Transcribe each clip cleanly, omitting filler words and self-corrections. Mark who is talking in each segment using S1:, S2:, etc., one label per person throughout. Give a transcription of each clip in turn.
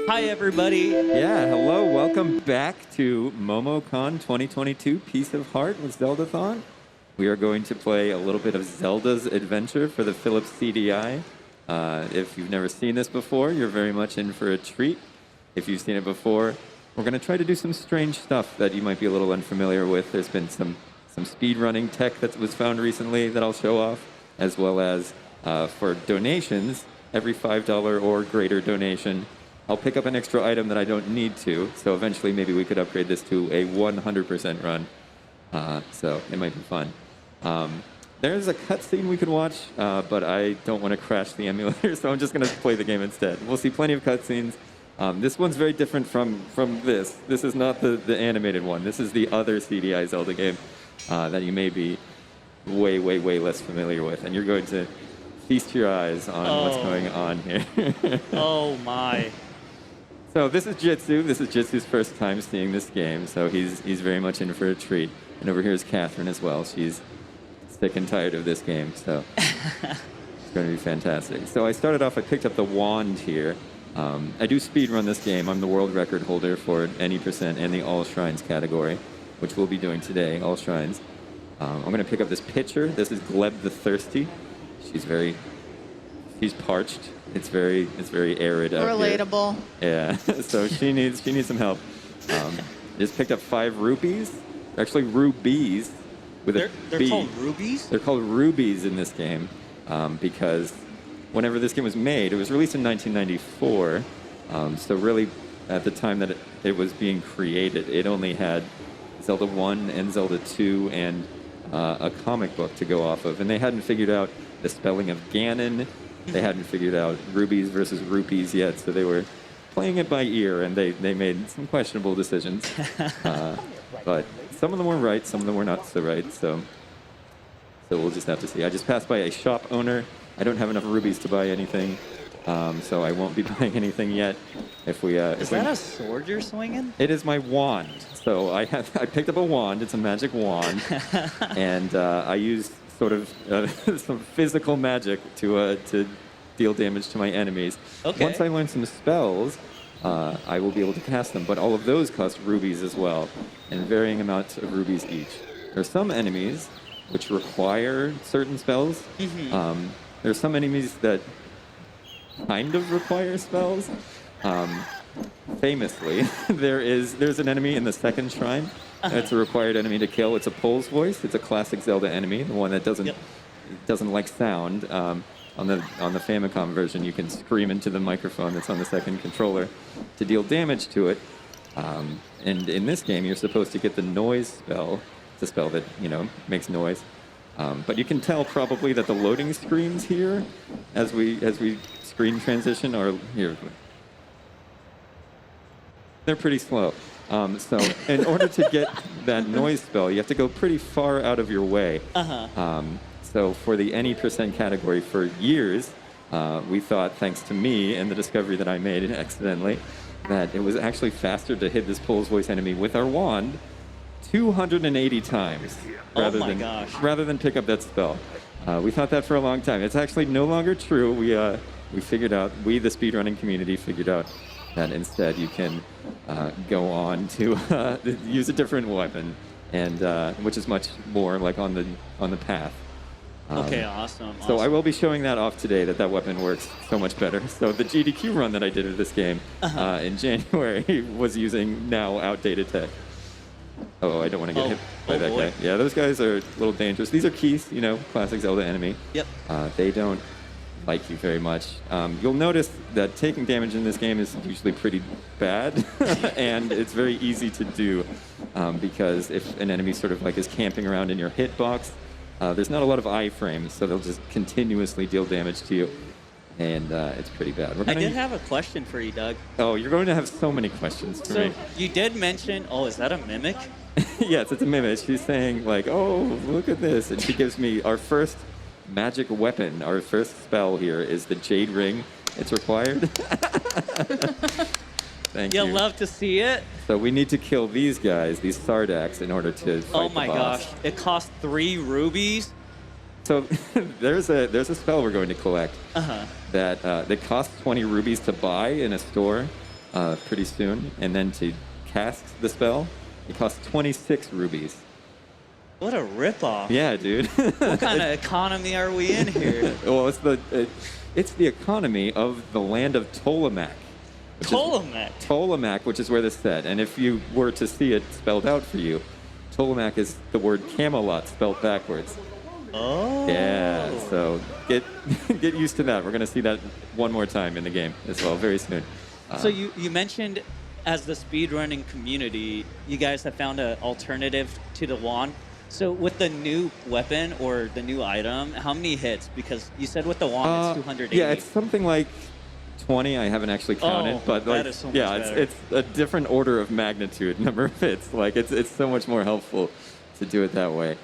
S1: Hi, everybody.
S2: Yeah, hello. Welcome back to MomoCon 2022 Piece of Heart with Zeldathon. We are going to play a little bit of Zelda's Adventure for the Philips CDI. If you've never seen this before, you're very much in for a treat. If you've seen it before, we're going to try to do some strange stuff that you might be a little unfamiliar with. There's been some speedrunning tech that was found recently that I'll show off, as well as for donations, every $5 or greater donation, I'll pick up an extra item that I don't need to, so eventually maybe we could upgrade this to a 100% run. So it might be fun. There's a cutscene we could watch, but I don't want to crash the emulator, so I'm just going to play the game instead. We'll see plenty of cutscenes. This one's very different from this. This is not the animated one. This is the other CDI Zelda game that you may be way, way, way less familiar with, and you're going to feast your eyes on what's going on here.
S1: Oh, my.
S2: So this is Jitsu. This is Jitsu's first time seeing this game, so he's very much in for a treat. And over here is Catherine as well. She's sick and tired of this game, so it's going to be fantastic. So I started off, I picked up the wand here. I do speedrun this game. I'm the world record holder for any percent and the All Shrines category, which we'll be doing today, All Shrines. I'm going to pick up this pitcher. This is Gleb the Thirsty. She's parched. It's very arid out here.
S3: Relatable.
S2: Yeah, so she needs some help. Just picked up 5 rupees. Actually, rubies with a
S1: They're
S2: B.
S1: called rubies?
S2: They're called rubies in this game because whenever this game was made, it was released in 1994. So really, at the time that it was being created, it only had Zelda 1 and Zelda 2 and a comic book to go off of, and they hadn't figured out the spelling of Ganon. They hadn't figured out rubies versus rupees yet, so they were playing it by ear, and they made some questionable decisions. But some of them were right, some of them were not so right, so we'll just have to see. I just passed by a shop owner. I don't have enough rubies to buy anything, so I won't be buying anything yet. Is
S1: that a sword you're swinging?
S2: It is my wand. So I picked up a wand. It's a magic wand, and I use sort of some physical magic to deal damage to my enemies.
S1: Okay.
S2: Once I learn some spells, I will be able to cast them, but all of those cost rubies as well, and varying amounts of rubies each. There are some enemies which require certain spells.
S1: Mm-hmm.
S2: There are some enemies that kind of require spells. Famously, there's an enemy in the second shrine. It's a required enemy to kill. It's a Pole's Voice. It's a classic Zelda enemy, the one that doesn't like sound. On the Famicom version, you can scream into the microphone that's on the second controller to deal damage to it. And in this game, you're supposed to get the noise spell. It's a spell that makes noise. But you can tell probably that the loading screens here, as we screen transition, are here. They're pretty slow. So in order to get that noise spell, you have to go pretty far out of your way. So for the any percent category for years, we thought, thanks to me and the discovery that I made accidentally, that it was actually faster to hit this Pole's Voice enemy with our wand 280 times rather than pick up that spell. We thought that for a long time. It's actually no longer true. We figured out, the speedrunning community figured out that instead you can go on to use a different weapon, and which is much more like on the path.
S1: Okay, awesome.
S2: So I will be showing that off today, that weapon works so much better. So the GDQ run that I did of this game in January was using now outdated tech. Oh, I don't want to get hit by that guy. Yeah, those guys are a little dangerous. These are Keith, classic Zelda enemy.
S1: Yep.
S2: They don't like you very much. You'll notice that taking damage in this game is usually pretty bad, and it's very easy to do because if an enemy sort of like is camping around in your hitbox, there's not a lot of iframes, so they'll just continuously deal damage to you, and it's pretty bad.
S1: I did have a question for you, Doug.
S2: Oh, you're going to have so many questions for me.
S1: You did mention, is that a mimic?
S2: Yes, it's a mimic. She's saying, like, oh, look at this, and she gives me our first magic weapon. Our first spell here is the Jade Ring. It's required. Thank you.
S1: You'll love to see it.
S2: So we need to kill these guys, these Sardaks, in order to fight the boss.
S1: Oh my gosh. It cost 3 rubies?
S2: So there's a spell we're going to collect that costs 20 rubies to buy in a store pretty soon, and then to cast the spell, it costs 26 rubies.
S1: What a ripoff.
S2: Yeah, dude.
S1: What kind of economy are we in here?
S2: Well, it's the economy of the land of Ptolemaic. Ptolemaic, which is where this is set. And if you were to see it spelled out for you, Ptolemaic is the word Camelot spelled backwards.
S1: Oh.
S2: Yeah, so get used to that. We're going to see that one more time in the game as well very soon.
S1: So you mentioned as the speedrunning community, you guys have found an alternative to the wand. So with the new weapon or the new item, how many hits? Because you said with the wand it's 280.
S2: Yeah, it's something like 20. I haven't actually counted, but
S1: that
S2: like,
S1: is so much
S2: yeah,
S1: better.
S2: it's a different order of magnitude number of hits. Like it's so much more helpful to do it that way.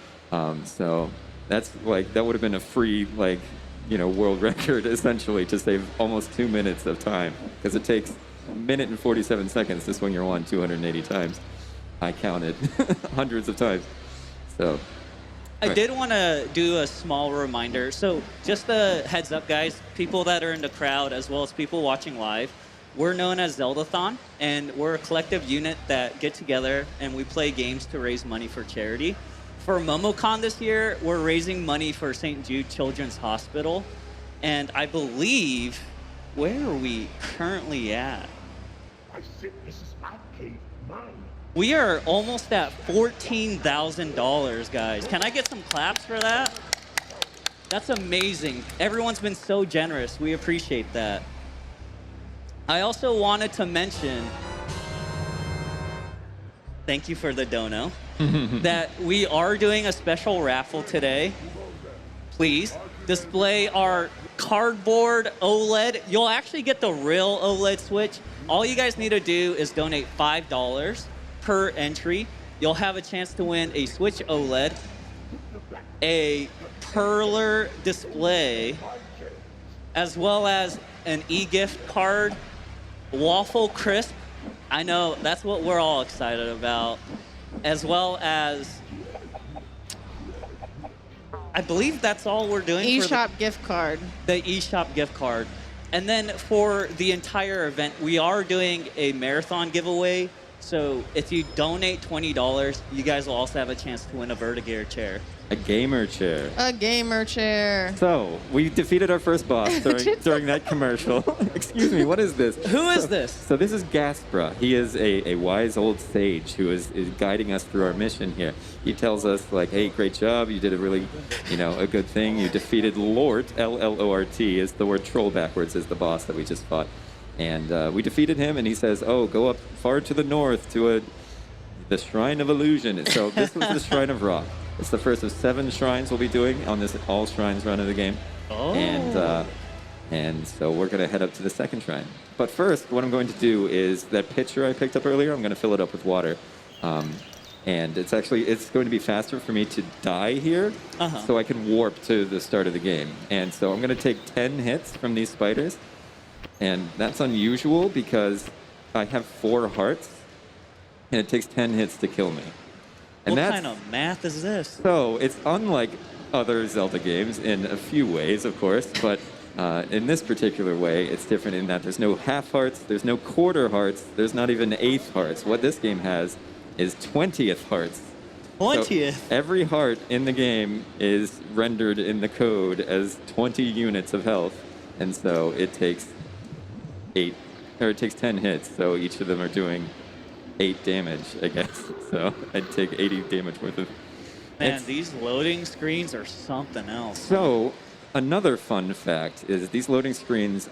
S2: So that's like that would have been a free world record essentially to save almost 2 minutes of time because it takes a minute and 47 seconds to swing your wand 280 times. I counted hundreds of times. So
S1: I did want to do a small reminder. So just a heads up, guys, people that are in the crowd as well as people watching live, we're known as Zeldathon, and we're a collective unit that get together and we play games to raise money for charity. For MomoCon this year, we're raising money for St. Jude Children's Hospital. And I believe, where are we currently at?
S3: I said this is my cave, mine.
S1: We are almost at $14,000, guys. Can I get some claps for that? That's amazing. Everyone's been so generous. We appreciate that. I also wanted to mention, thank you for the dono, that we are doing a special raffle today. Please display our cardboard OLED. You'll actually get the real OLED Switch. All you guys need to do is donate $5 per entry. You'll have a chance to win a Switch OLED, a Perler display, as well as an e-gift card, Waffle Crisp. I know that's what we're all excited about, as well as I believe that's all we're doing.
S4: eShop gift card.
S1: The eShop gift card. And then for the entire event, we are doing a marathon giveaway. So if you donate $20, you guys will also have a chance to win a Vertigear chair.
S2: a gamer chair.
S4: A gamer chair.
S2: So we defeated our first boss during that commercial. Excuse me, what is this?
S1: Who is this?
S2: So this is Gaspra. He is a wise old sage who is guiding us through our mission here. He tells us like, hey, great job. You did a really, a good thing. You defeated Lort. L-L-O-R-T is the word troll backwards is the boss that we just fought. And we defeated him, and he says, oh, go up far to the north to the Shrine of Illusion. So this was the Shrine of Rock. It's the first of 7 shrines we'll be doing on this all shrines run of the game.
S1: Oh.
S2: And so we're going to head up to the second shrine. But first, what I'm going to do is that pitcher I picked up earlier, I'm going to fill it up with water. And it's going to be faster for me to die here, so I can warp to the start of the game. And so I'm going to take 10 hits from these spiders. And that's unusual because I have 4 hearts, and it takes 10 hits to kill me. And
S1: what kind of math is this?
S2: So it's unlike other Zelda games in a few ways, of course, but in this particular way, it's different in that there's no half hearts, there's no quarter hearts, there's not even eighth hearts. What this game has is 20th hearts.
S1: 20th?
S2: So every heart in the game is rendered in the code as 20 units of health, and so it takes 10 hits, so each of them are doing 8 damage, I guess. So I'd take 80 damage worth of...
S1: Man, these loading screens are something else.
S2: So another fun fact is these loading screens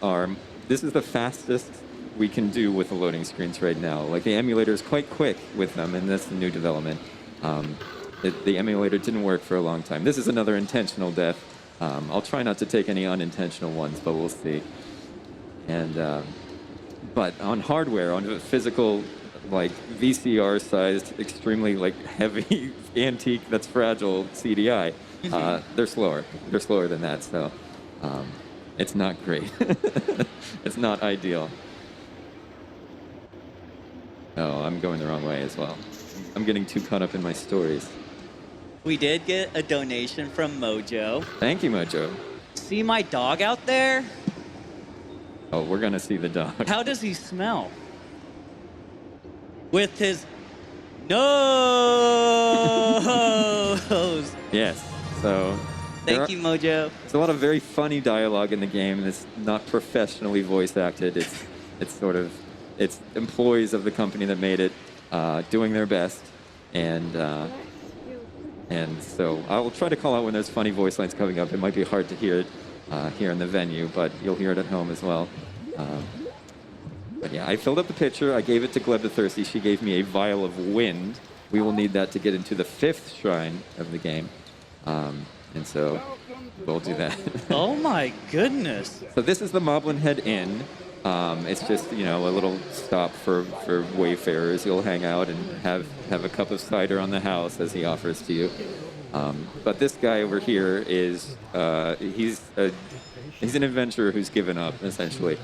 S2: this is the fastest we can do with the loading screens right now. Like the emulator is quite quick with them in this new development. The emulator didn't work for a long time. This is another intentional death. I'll try not to take any unintentional ones, but we'll see. And but on hardware, on a physical, like VCR-sized, extremely like heavy, antique, that's fragile CDI, they're slower. They're slower than that, so it's not great. It's not ideal. Oh, I'm going the wrong way as well. I'm getting too caught up in my stories.
S1: We did get a donation from Mojo.
S2: Thank you, Mojo.
S1: See my dog out there?
S2: Oh, we're going to see the dog.
S1: How does he smell? With his nose.
S2: Yes. So
S1: Thank you, Mojo.
S2: there's a lot of very funny dialogue in the game. It's not professionally voice acted. It's employees of the company that made it doing their best. And so I will try to call out when there's funny voice lines coming up. It might be hard to hear it here in the venue, but you'll hear it at home as well. But yeah, I filled up the pitcher. I gave it to Gleb the Thirsty. She gave me a vial of wind. We will need that to get into the 5th shrine of the game. And so we'll do that.
S1: Oh my goodness.
S2: So this is the Moblin Head Inn. It's just, a little stop for wayfarers. You'll hang out and have a cup of cider on the house as he offers to you. But this guy over here is, he's an adventurer who's given up, essentially.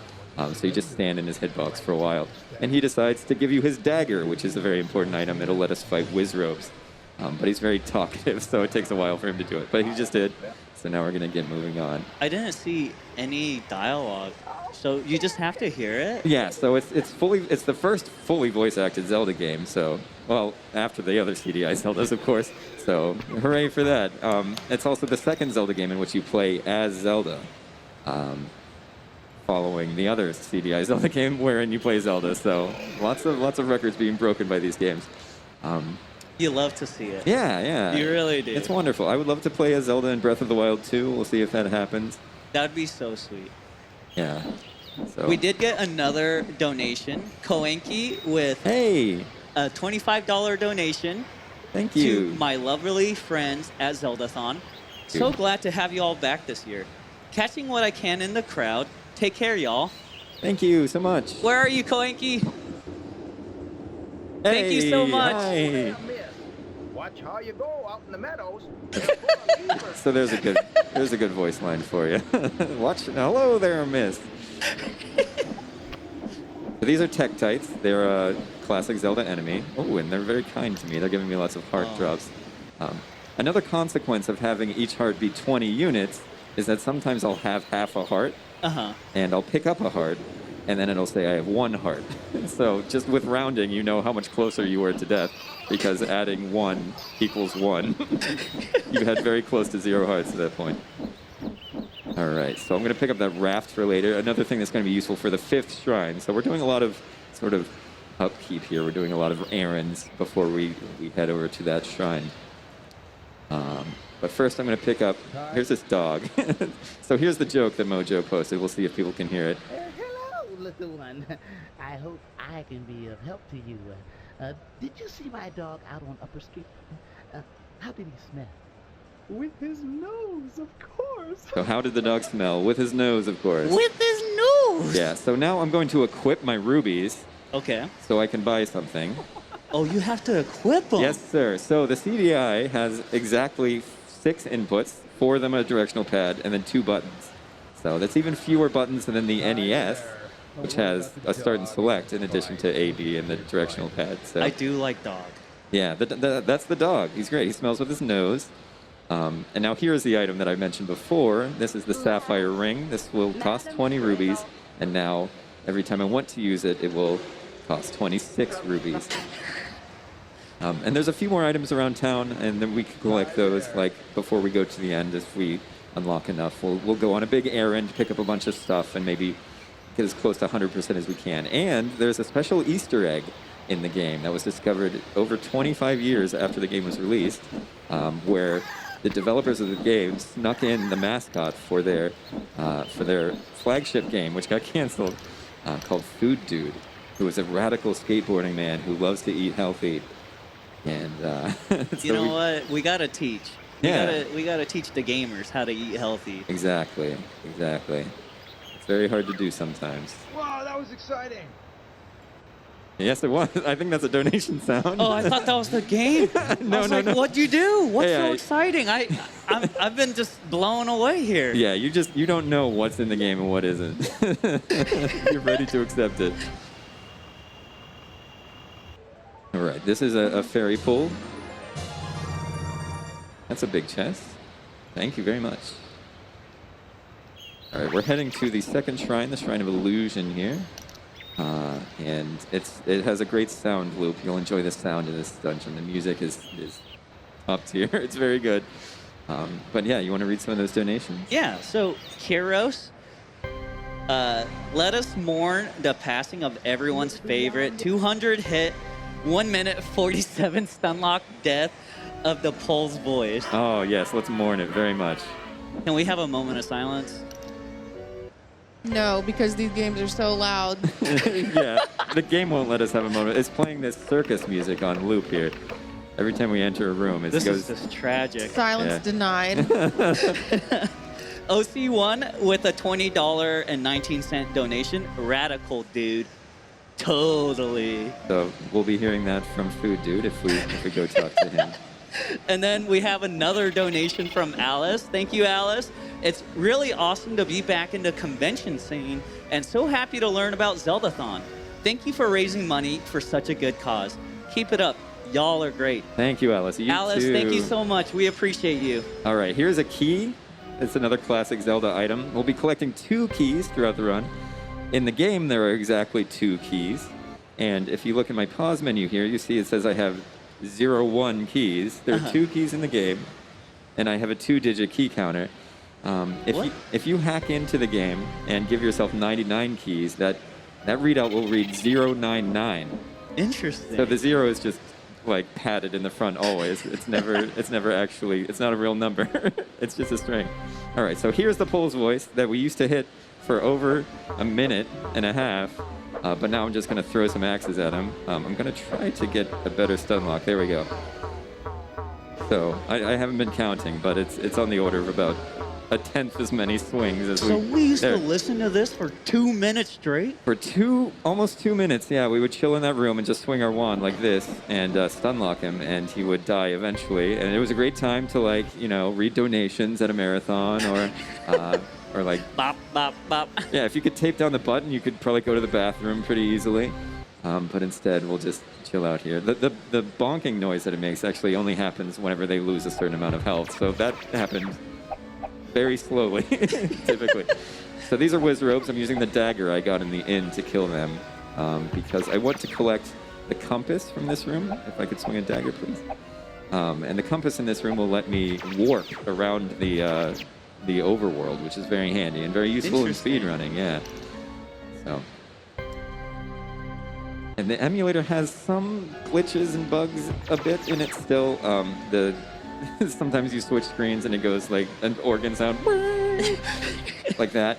S2: So you just stand in his hitbox for a while. And he decides to give you his dagger, which is a very important item. It'll let us fight Wiz Robes. But he's very talkative, so it takes a while for him to do it. But he just did. So now we're going to get moving on.
S1: I didn't see any dialogue, so you just have to hear it?
S2: Yeah, so it's the first fully voice-acted Zelda game, so, well, after the other CDI Zeldas, of course, so hooray for that. It's also the second Zelda game in which you play as Zelda, following the other CDI Zelda game wherein you play Zelda, so lots of records being broken by these games.
S1: You love to see it.
S2: Yeah.
S1: You really do.
S2: It's wonderful. I would love to play as Zelda in Breath of the Wild 2. We'll see if that happens.
S1: That would be so sweet.
S2: Yeah. So.
S1: We did get another donation, Koenki, with
S2: Hey!
S1: a $25 donation
S2: Thank you.
S1: to my lovely friends at Zeldathon. So
S2: Dude.
S1: glad to have you all back this year. Catching what I can in the crowd. Take care, y'all.
S2: Thank you so much.
S1: Where are you, Koenki? Thank you so much.
S2: Hi.
S3: Watch how you go out in the meadows.
S2: So there's a good voice line for you. Watch. Hello there, miss. So these are Tektites. They're a classic Zelda enemy. Oh, and they're very kind to me. They're giving me lots of heart drops. Another consequence of having each heart be 20 units is that sometimes I'll have half a heart, and I'll pick up a heart, and then it'll say I have 1 heart. So just with rounding, you know how much closer you were to death, because adding 1 equals 1. You had very close to 0 hearts at that point. All right, so I'm going to pick up that raft for later. Another thing that's going to be useful for the 5th shrine. So we're doing a lot of sort of upkeep here. We're doing a lot of errands before we head over to that shrine. But first I'm going to pick up, here's this dog. So here's the joke that Mojo posted. We'll see if people can hear it.
S5: Hello, little one. I hope I can be of help to you. Did you see my dog out on Upper Street? How did he smell?
S6: With his nose, of course.
S2: So how did the dog smell? With his nose, of course.
S1: With his nose!
S2: Yeah, so now I'm going to equip my rubies
S1: Okay.
S2: so I can buy something.
S1: Oh, you have to equip them.
S2: Yes, sir. So the CDI has exactly 6 inputs, 4 of them a directional pad, and then 2 buttons. So that's even fewer buttons than the NES, which has a start and select in addition to A, B, and the directional pad. So
S1: I do like dog.
S2: yeah, that's the dog. He's great. He smells with his nose. And now here's the item that I mentioned before. This is the Sapphire Ring. This will cost 20 rubies, and now every time I want to use it, it will cost 26 rubies. And there's a few more items around town, and then we can collect those like before we go to the end. If we unlock enough, we'll go on a big errand, pick up a bunch of stuff, and maybe get as close to 100% as we can. And there's a special Easter egg in the game that was discovered over 25 years after the game was released, where the developers of the game snuck in the mascot for their flagship game, which got canceled, called Food Dude, who was a radical skateboarding man who loves to eat healthy. And
S1: You know what? We gotta teach.
S2: Yeah.
S1: We gotta teach the gamers how to eat healthy.
S2: Exactly. It's very hard to do sometimes.
S6: Wow, that was exciting.
S2: Yes, it was. I think that's a donation sound.
S1: Oh, I thought that was the game.
S2: No.
S1: What'd you do? What's
S2: Hey,
S1: so exciting? I've been just blown away here.
S2: Yeah, you don't know what's in the game and what isn't. You're ready to accept it. All right, this is a fairy pool. That's a big chest. Thank you very much. All right, we're heading to the second shrine, the Shrine of Illusion here. And it has a great sound loop. You'll enjoy the sound in this dungeon. The music is up tier. It's very good. But yeah, you want to read some of those donations?
S1: Yeah, so Kiros, let us mourn the passing of everyone's favorite 200 hit, 1 minute 47 stunlock death of the Pole's voice.
S2: Oh, yes, let's mourn it very much.
S1: Can we have a moment of silence?
S4: No, because these games are so loud.
S2: Yeah, the game won't let us have a moment. It's playing this circus music on loop here. Every time we enter a room, it
S1: This
S2: goes...
S1: is just tragic.
S4: Silence denied.
S1: OC1 with a $20.19 donation. Radical, dude. Totally.
S2: So we'll be hearing that from Food Dude if we go talk to him.
S1: And then we have another donation from Alice. Thank you, Alice. It's really awesome to be back in the convention scene and so happy to learn about Zeldathon. Thank you for raising money for such a good cause. Keep it up. Y'all are great.
S2: Thank you, Alice. You
S1: Alice,
S2: too.
S1: thank you so much. We appreciate you.
S2: All right, here's a key. It's another classic Zelda item. We'll be collecting 2 keys throughout the run. In the game, there are exactly 2 keys. And if you look at my pause menu here, you see it says I have 01 keys. There are 2 keys in the game, and I have a 2-digit key counter. If you hack into the game and give yourself 99 keys, that readout will read 099.
S1: Interesting.
S2: So the 0 is just like padded in the front always. It's never actually, it's not a real number. It's just a string. All right, so here's the Pole's voice that we used to hit for over a minute and a half, but now I'm just gonna throw some axes at him. I'm gonna try to get a better stun lock. There we go. So I haven't been counting, but it's on the order of about a tenth as many swings as
S1: So we used to listen to this for 2 minutes straight?
S2: For almost 2 minutes, yeah. We would chill in that room and just swing our wand like this and stun lock him, and he would die eventually. And it was a great time to, like, read donations at a marathon or like...
S1: Bop, bop, bop.
S2: Yeah, if you could tape down the button, you could probably go to the bathroom pretty easily. But instead, we'll just chill out here. The bonking noise that it makes actually only happens whenever they lose a certain amount of health. So that happened very slowly, typically. So these are Wiz Robes. I'm using the dagger I got in the inn to kill them because I want to collect the compass from this room. If I could swing a dagger, please. And the compass in this room will let me warp around the overworld, which is very handy and very useful in speedrunning, yeah. So. And the emulator has some glitches and bugs a bit in it still. Sometimes you switch screens and it goes like an organ sound like that.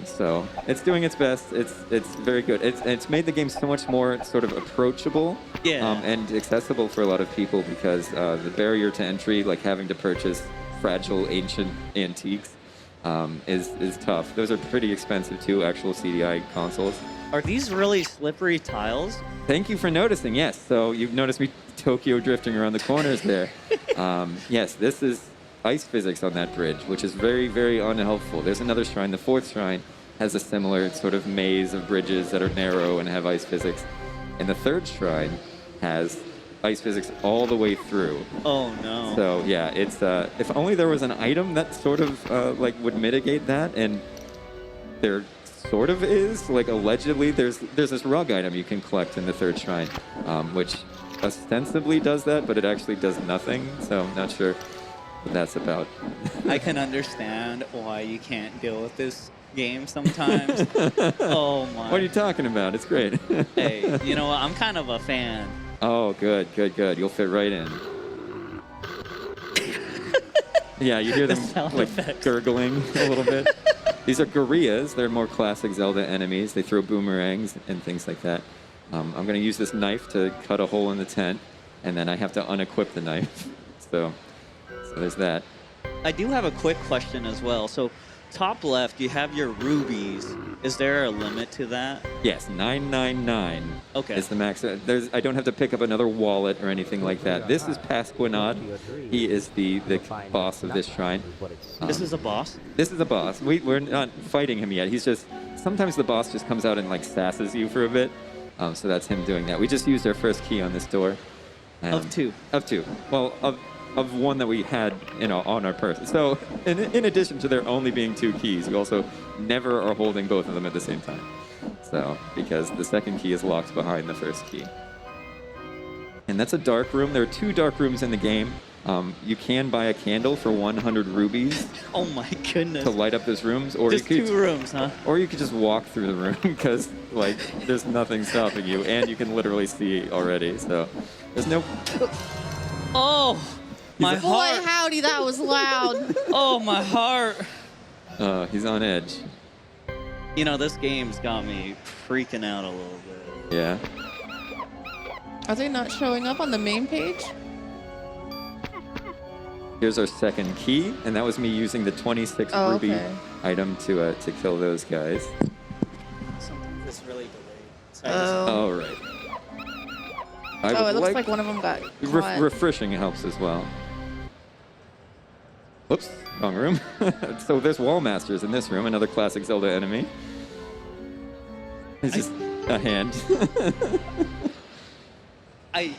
S2: So it's doing its best. It's very good. It's made the game so much more sort of approachable and accessible for a lot of people because the barrier to entry, like having to purchase fragile ancient antiques, is tough. Those are pretty expensive too, actual CDI consoles.
S1: Are these really slippery tiles?
S2: Thank you for noticing, yes. So you've noticed me Tokyo drifting around the corners there. Yes, this is ice physics on that bridge, which is very, very unhelpful. There's another shrine. The 4th shrine has a similar sort of maze of bridges that are narrow and have ice physics. And the 3rd shrine has ice physics all the way through.
S1: Oh, no.
S2: So, yeah, it's if only there was an item that sort of would mitigate that, and there sort of is. Like, allegedly, there's this rug item you can collect in the 3rd shrine, which ostensibly does that, but it actually does nothing. So I'm not sure what that's about.
S1: I can understand why you can't deal with this game sometimes. Oh, my.
S2: What are you talking about? It's great.
S1: Hey, you know what? I'm kind of a fan.
S2: Oh, good. You'll fit right in. Yeah, you hear them like gurgling a little bit. These are gorillas. They're more classic Zelda enemies. They throw boomerangs and things like that. I'm going to use this knife to cut a hole in the tent, and then I have to unequip the knife. So there's that.
S1: I do have a quick question as well. So top left, you have your rubies. Is there a limit to that?
S2: Yes, 999
S1: okay.
S2: is the max. I don't have to pick up another wallet or anything like that. This is Pasquinad. He is the boss of this shrine.
S1: This is a boss?
S2: This is a boss. We're not fighting him yet. He's just... Sometimes the boss just comes out and like sasses you for a bit. So that's him doing that. We just used our first key on this door.
S1: Of 2.
S2: Of 2. Well, of one that we had, on our person. So in addition to there only being 2 keys, we also never are holding both of them at the same time. So, because the second key is locked behind the first key. And that's a dark room. There are 2 dark rooms in the game. You can buy a candle for 100 rubies.
S1: Oh my goodness.
S2: To light up those rooms, or
S1: just
S2: you could
S1: 2 rooms, huh?
S2: Or you could just walk through the room because there's nothing stopping you, and you can literally see already. So there's no.
S1: Oh, my heart.
S4: Boy, howdy, that was loud.
S1: Oh, my heart.
S2: He's on edge.
S1: This game's got me freaking out a little bit.
S2: Yeah.
S4: Are they not showing up on the main page?
S2: Here's our second key, and that was me using the 26 ruby item to kill those guys.
S1: Sometimes it's really delayed. So
S2: Oh, right.
S4: It looks like one of them got caught.
S2: Refreshing helps as well. Oops, wrong room. So there's Wall Masters in this room, another classic Zelda enemy. It's just a hand.
S1: I'm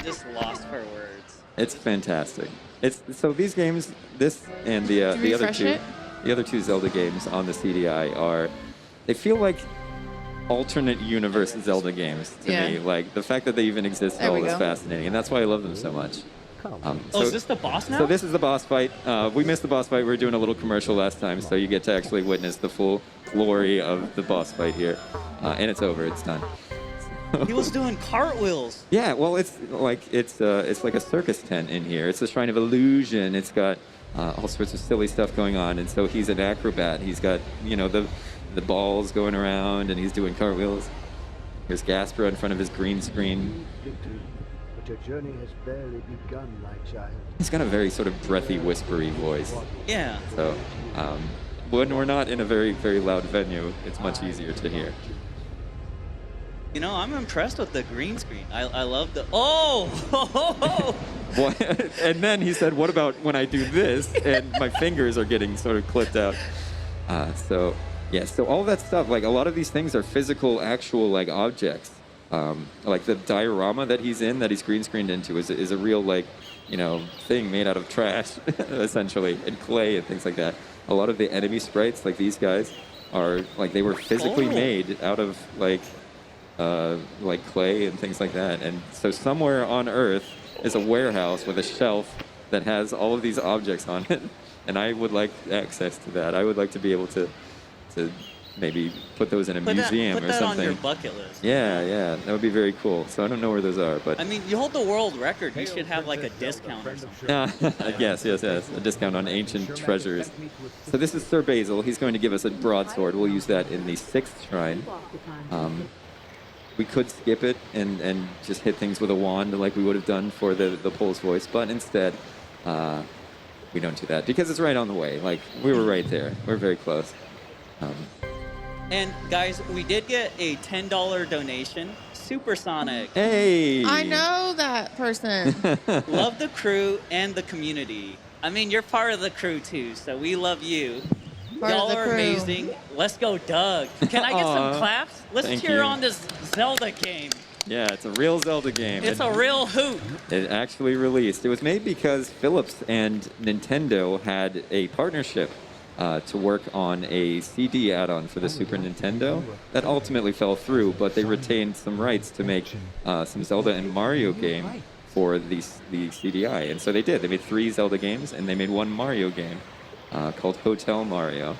S1: just lost for words.
S2: It's fantastic. So these games, this and the other two Zelda games on the CDI they feel like alternate universe Zelda games to me. Like the fact that they even exist at all is fascinating, and that's why I love them so much.
S1: Is this the boss now?
S2: So this is the boss fight. We missed the boss fight. We were doing a little commercial last time, so you get to actually witness the full glory of the boss fight here, and it's over. It's done.
S1: He was doing cartwheels.
S2: Yeah, well, it's like a circus tent in here. It's a shrine of illusion. It's got all sorts of silly stuff going on, and so he's an acrobat. He's got the balls going around, and he's doing cartwheels. Here's Gasper in front of his green screen.
S6: But your journey has barely begun, my child.
S2: He's got a very sort of breathy, whispery voice.
S1: Yeah.
S2: So when we're not in a very, very loud venue, it's much easier to hear.
S1: I'm impressed with the green screen. I love the... Oh!
S2: What? And then he said, what about when I do this? And my fingers are getting sort of clipped out. So all that stuff, like a lot of these things are physical, actual like objects. Like the diorama that he's in, that he's green screened into is a real thing made out of trash, essentially, and clay and things like that. A lot of the enemy sprites, like these guys, are like they were physically made out of like clay and things like that. And so somewhere on Earth is a warehouse with a shelf that has all of these objects on it. And I would like access to that. I would like to be able to maybe put those in a museum or something. Put that on your
S1: bucket list.
S2: Yeah, that would be very cool. So I don't know where those are, but...
S1: I mean, you hold the world record. You should have like a discount or something.
S2: Yes. A discount on ancient treasures. So this is Sir Basil. He's going to give us a broadsword. We'll use that in the 6th shrine. We could skip it and just hit things with a wand like we would have done for the Pole's Voice, but instead, we don't do that because it's right on the way. Like, we were right there. We're very close.
S1: And guys, we did get a $10 donation. Supersonic.
S2: Hey!
S4: I know that person.
S1: Love the crew and the community. I mean, you're part of the crew too, so we love you. Y'all are amazing. Let's go, Doug. Can I get some claps? Let's cheer on this Zelda game.
S2: Yeah, it's a real Zelda game.
S1: It's a real hoot.
S2: It actually released. It was made because Philips and Nintendo had a partnership to work on a CD add-on for the Super Nintendo that ultimately fell through, but they retained some rights to make some Zelda and Mario game for the CDI. And so they did. They made 3 Zelda games, and they made 1 Mario game called Hotel Mario.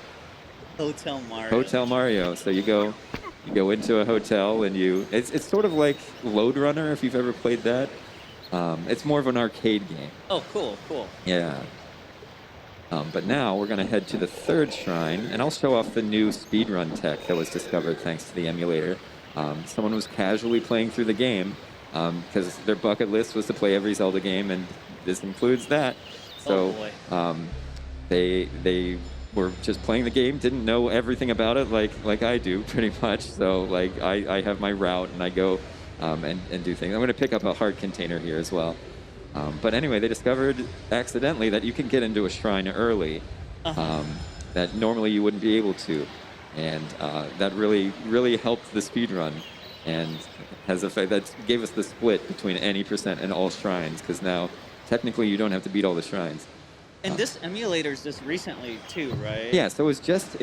S2: Hotel Mario. So you go into a hotel, and it's sort of like Lode Runner, if you've ever played that. It's more of an arcade game.
S1: Oh, cool.
S2: Yeah. But now we're going to head to the 3rd shrine, and I'll show off the new speedrun tech that was discovered thanks to the emulator. Someone was casually playing through the game because their bucket list was to play every Zelda game, and this includes that. So they were just playing the game, didn't know everything about it like I do pretty much. So like I have my route, and I go and do things. I'm going to pick up a heart container here as well. But anyway, they discovered accidentally that you can get into a shrine early that normally you wouldn't be able to. And that really helped the speed run, and has a fact that gave us the split between any percent and all shrines, because now technically you don't have to beat all the shrines.
S1: And this emulator's just recently too, right?
S2: Yeah, so it was just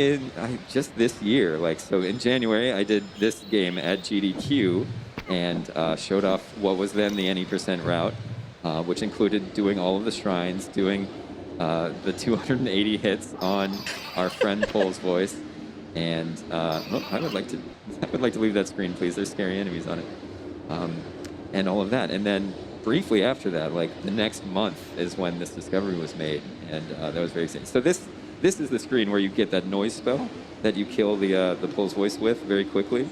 S2: just this year. Like, so in January, I did this game at GDQ and showed off what was then the any% route, which included doing all of the shrines, doing the 280 hits on our friend Pole's voice, and I would like to leave that screen, please. There's scary enemies on it, and all of that, and then. Briefly after that, like the next month, is when this discovery was made, and that was very exciting. So this is the screen where you get that noise spell that you kill the Pole's voice with very quickly.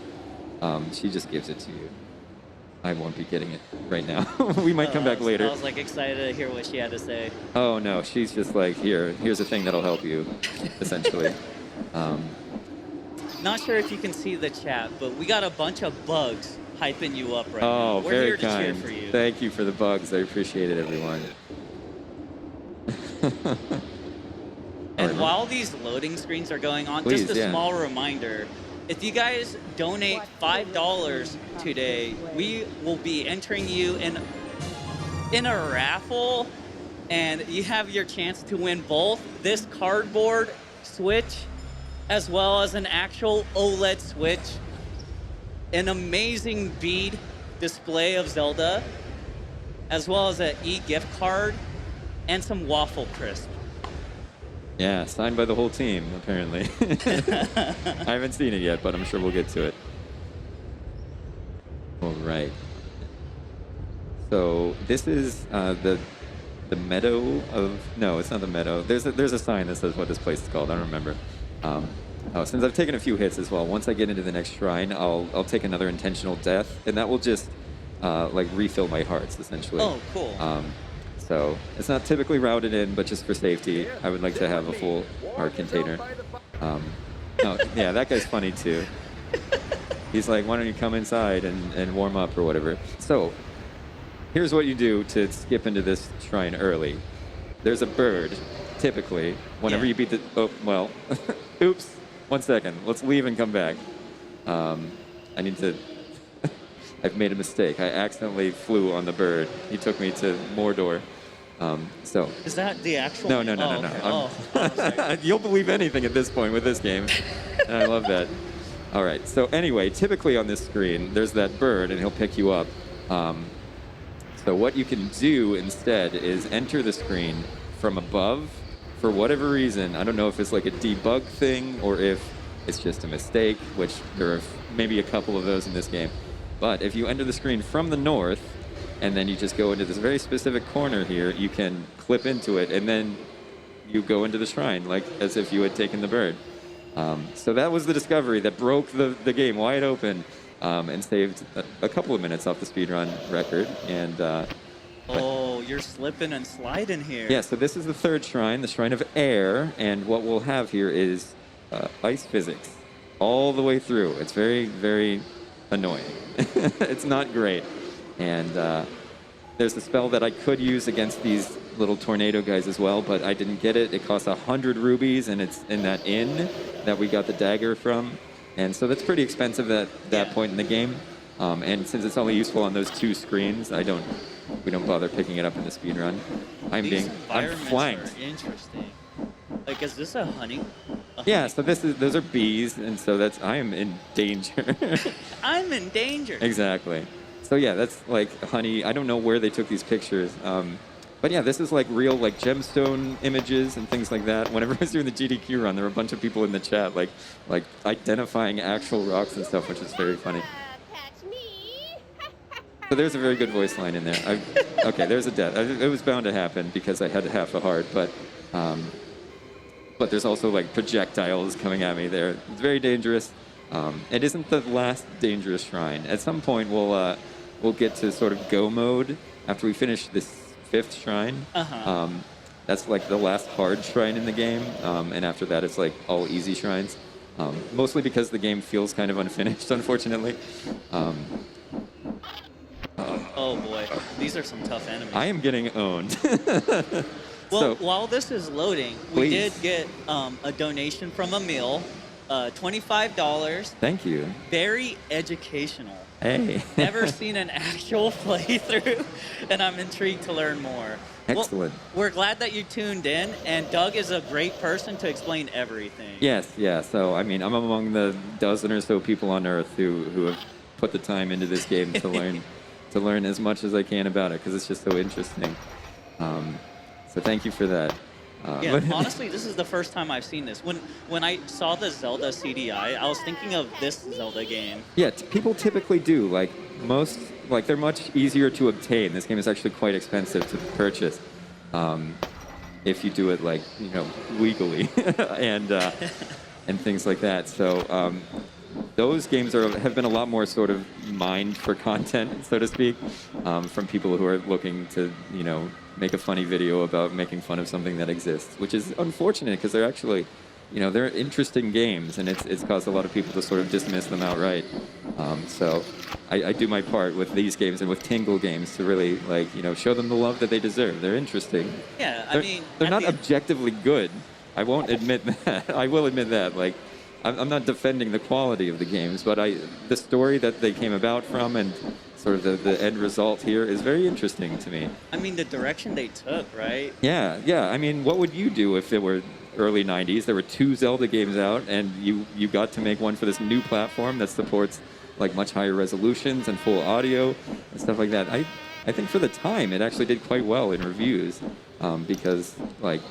S2: She just gives it to you. I won't be getting it right now. We might come back later.
S1: I was like excited to hear what she had to say.
S2: Oh no, she's just like, here's a thing that'll help you, essentially.
S1: Not sure if you can see the chat, but we got a bunch of bugs hyping you up right now.
S2: Oh,
S1: We're
S2: very
S1: here to
S2: kind.
S1: cheer for you.
S2: Thank you for the bugs. I appreciate it, everyone.
S1: And while these loading screens are going on,
S2: Please,
S1: just a
S2: yeah.
S1: small reminder, if you guys donate $5 today, we will be entering you in a raffle, and you have your chance to win both this cardboard Switch as well as an actual OLED Switch, an amazing bead display of Zelda, as well as an e-gift card and some waffle crisp.
S2: Yeah, signed by the whole team, apparently. I haven't seen it yet, but I'm sure we'll get to it. All right. So this is the meadow of... No, it's not the meadow. There's a sign that says what this place is called. I don't remember. Since I've taken a few hits as well, once I get into the next shrine, I'll take another intentional death, and that will just like refill my hearts, essentially.
S1: Oh, cool.
S2: So it's not typically routed in, but just for safety, I would like to have a full heart container. No, yeah, that guy's funny too. He's like, why don't you come inside and warm up or whatever. So here's what you do to skip into this shrine early. There's a bird, typically, whenever you beat the... Oh, well, oops. 1 second. Let's leave and come back. I need to... I've made a mistake. I accidentally flew on the bird. He took me to Mordor. So...
S1: Is that the actual...
S2: No.
S1: Okay. Sorry.
S2: You'll believe anything at this point with this game. And I love that. All right. So anyway, typically on this screen, there's that bird, and he'll pick you up. So what you can do instead is enter the screen from above. For whatever reason, I don't know if it's like a debug thing or if it's just a mistake, which there are maybe a couple of those in this game. But if you enter the screen from the north, and then you just go into this very specific corner here, you can clip into it, and then you go into the shrine, like as if you had taken the bird. So that was the discovery that broke the game wide open, and saved a couple of minutes off the speedrun record. And
S1: Oh, you're slipping and sliding here.
S2: yeah, so this is the third shrine, the Shrine of Air, and what we'll have here is ice physics all the way through. It's very, very annoying. It's not great. And there's a spell that I could use against these little tornado guys as well, but I didn't get it. It costs 100 rubies, and it's in that inn that we got the dagger from. And so that's pretty expensive at that point in the game. And since it's only useful on those two screens, we don't bother picking it up in the speedrun. I'm flanked.
S1: Are interesting. Like, is this a honey?
S2: Yeah, so those are bees, and so I am in danger.
S1: I'm in danger.
S2: Exactly. So yeah, that's like honey. I don't know where they took these pictures. But yeah, this is like real like gemstone images and things like that. Whenever I was doing the GDQ run, there were a bunch of people in the chat like identifying actual rocks and stuff, which is very funny. So there's a very good voice line in there. Okay, there's a death. It was bound to happen because I had half a heart, but there's also like projectiles coming at me there. It's very dangerous. It isn't the last dangerous shrine. At some point, we'll get to sort of go mode after we finish this 5th shrine. That's like the last hard shrine in the game, and after that, it's like all easy shrines. Mostly because the game feels kind of unfinished, unfortunately.
S1: Oh boy, these are some tough enemies.
S2: I am getting owned.
S1: Well, while this is loading, we
S2: Please.
S1: did get a donation from Emil $25.
S2: Thank you.
S1: Very educational.
S2: Hey.
S1: Never seen an actual playthrough, and I'm intrigued to learn more.
S2: Excellent.
S1: Well, we're glad that you tuned in, and Doug is a great person to explain everything.
S2: Yes, yeah. So, I mean, I'm among the dozen or so people on Earth who have put the time into this game to learn as much as I can about it, because it's just so interesting. So thank you for that.
S1: Yeah, honestly, this is the first time I've seen this. When I saw the Zelda CDI, I was thinking of this Zelda game.
S2: Yeah, people typically do. They're much easier to obtain. This game is actually quite expensive to purchase, if you do it legally and things like that. So those games have been a lot more sort of mined for content, so to speak, from people who are looking to make a funny video about making fun of something that exists, which is unfortunate because they're actually, they're interesting games, and it's caused a lot of people to sort of dismiss them outright. So I do my part with these games and with Tingle games to really show them the love that they deserve. They're interesting.
S1: Yeah,
S2: they're not objectively good. I won't admit that. I will admit that. I'm not defending the quality of the games, but the story that they came about from and sort of the end result here is very interesting to me.
S1: I mean, the direction they took, right?
S2: Yeah. I mean, what would you do if it were early 90s? There were 2 Zelda games out, and you got to make one for this new platform that supports much higher resolutions and full audio and stuff like that. I think for the time, it actually did quite well in reviews, because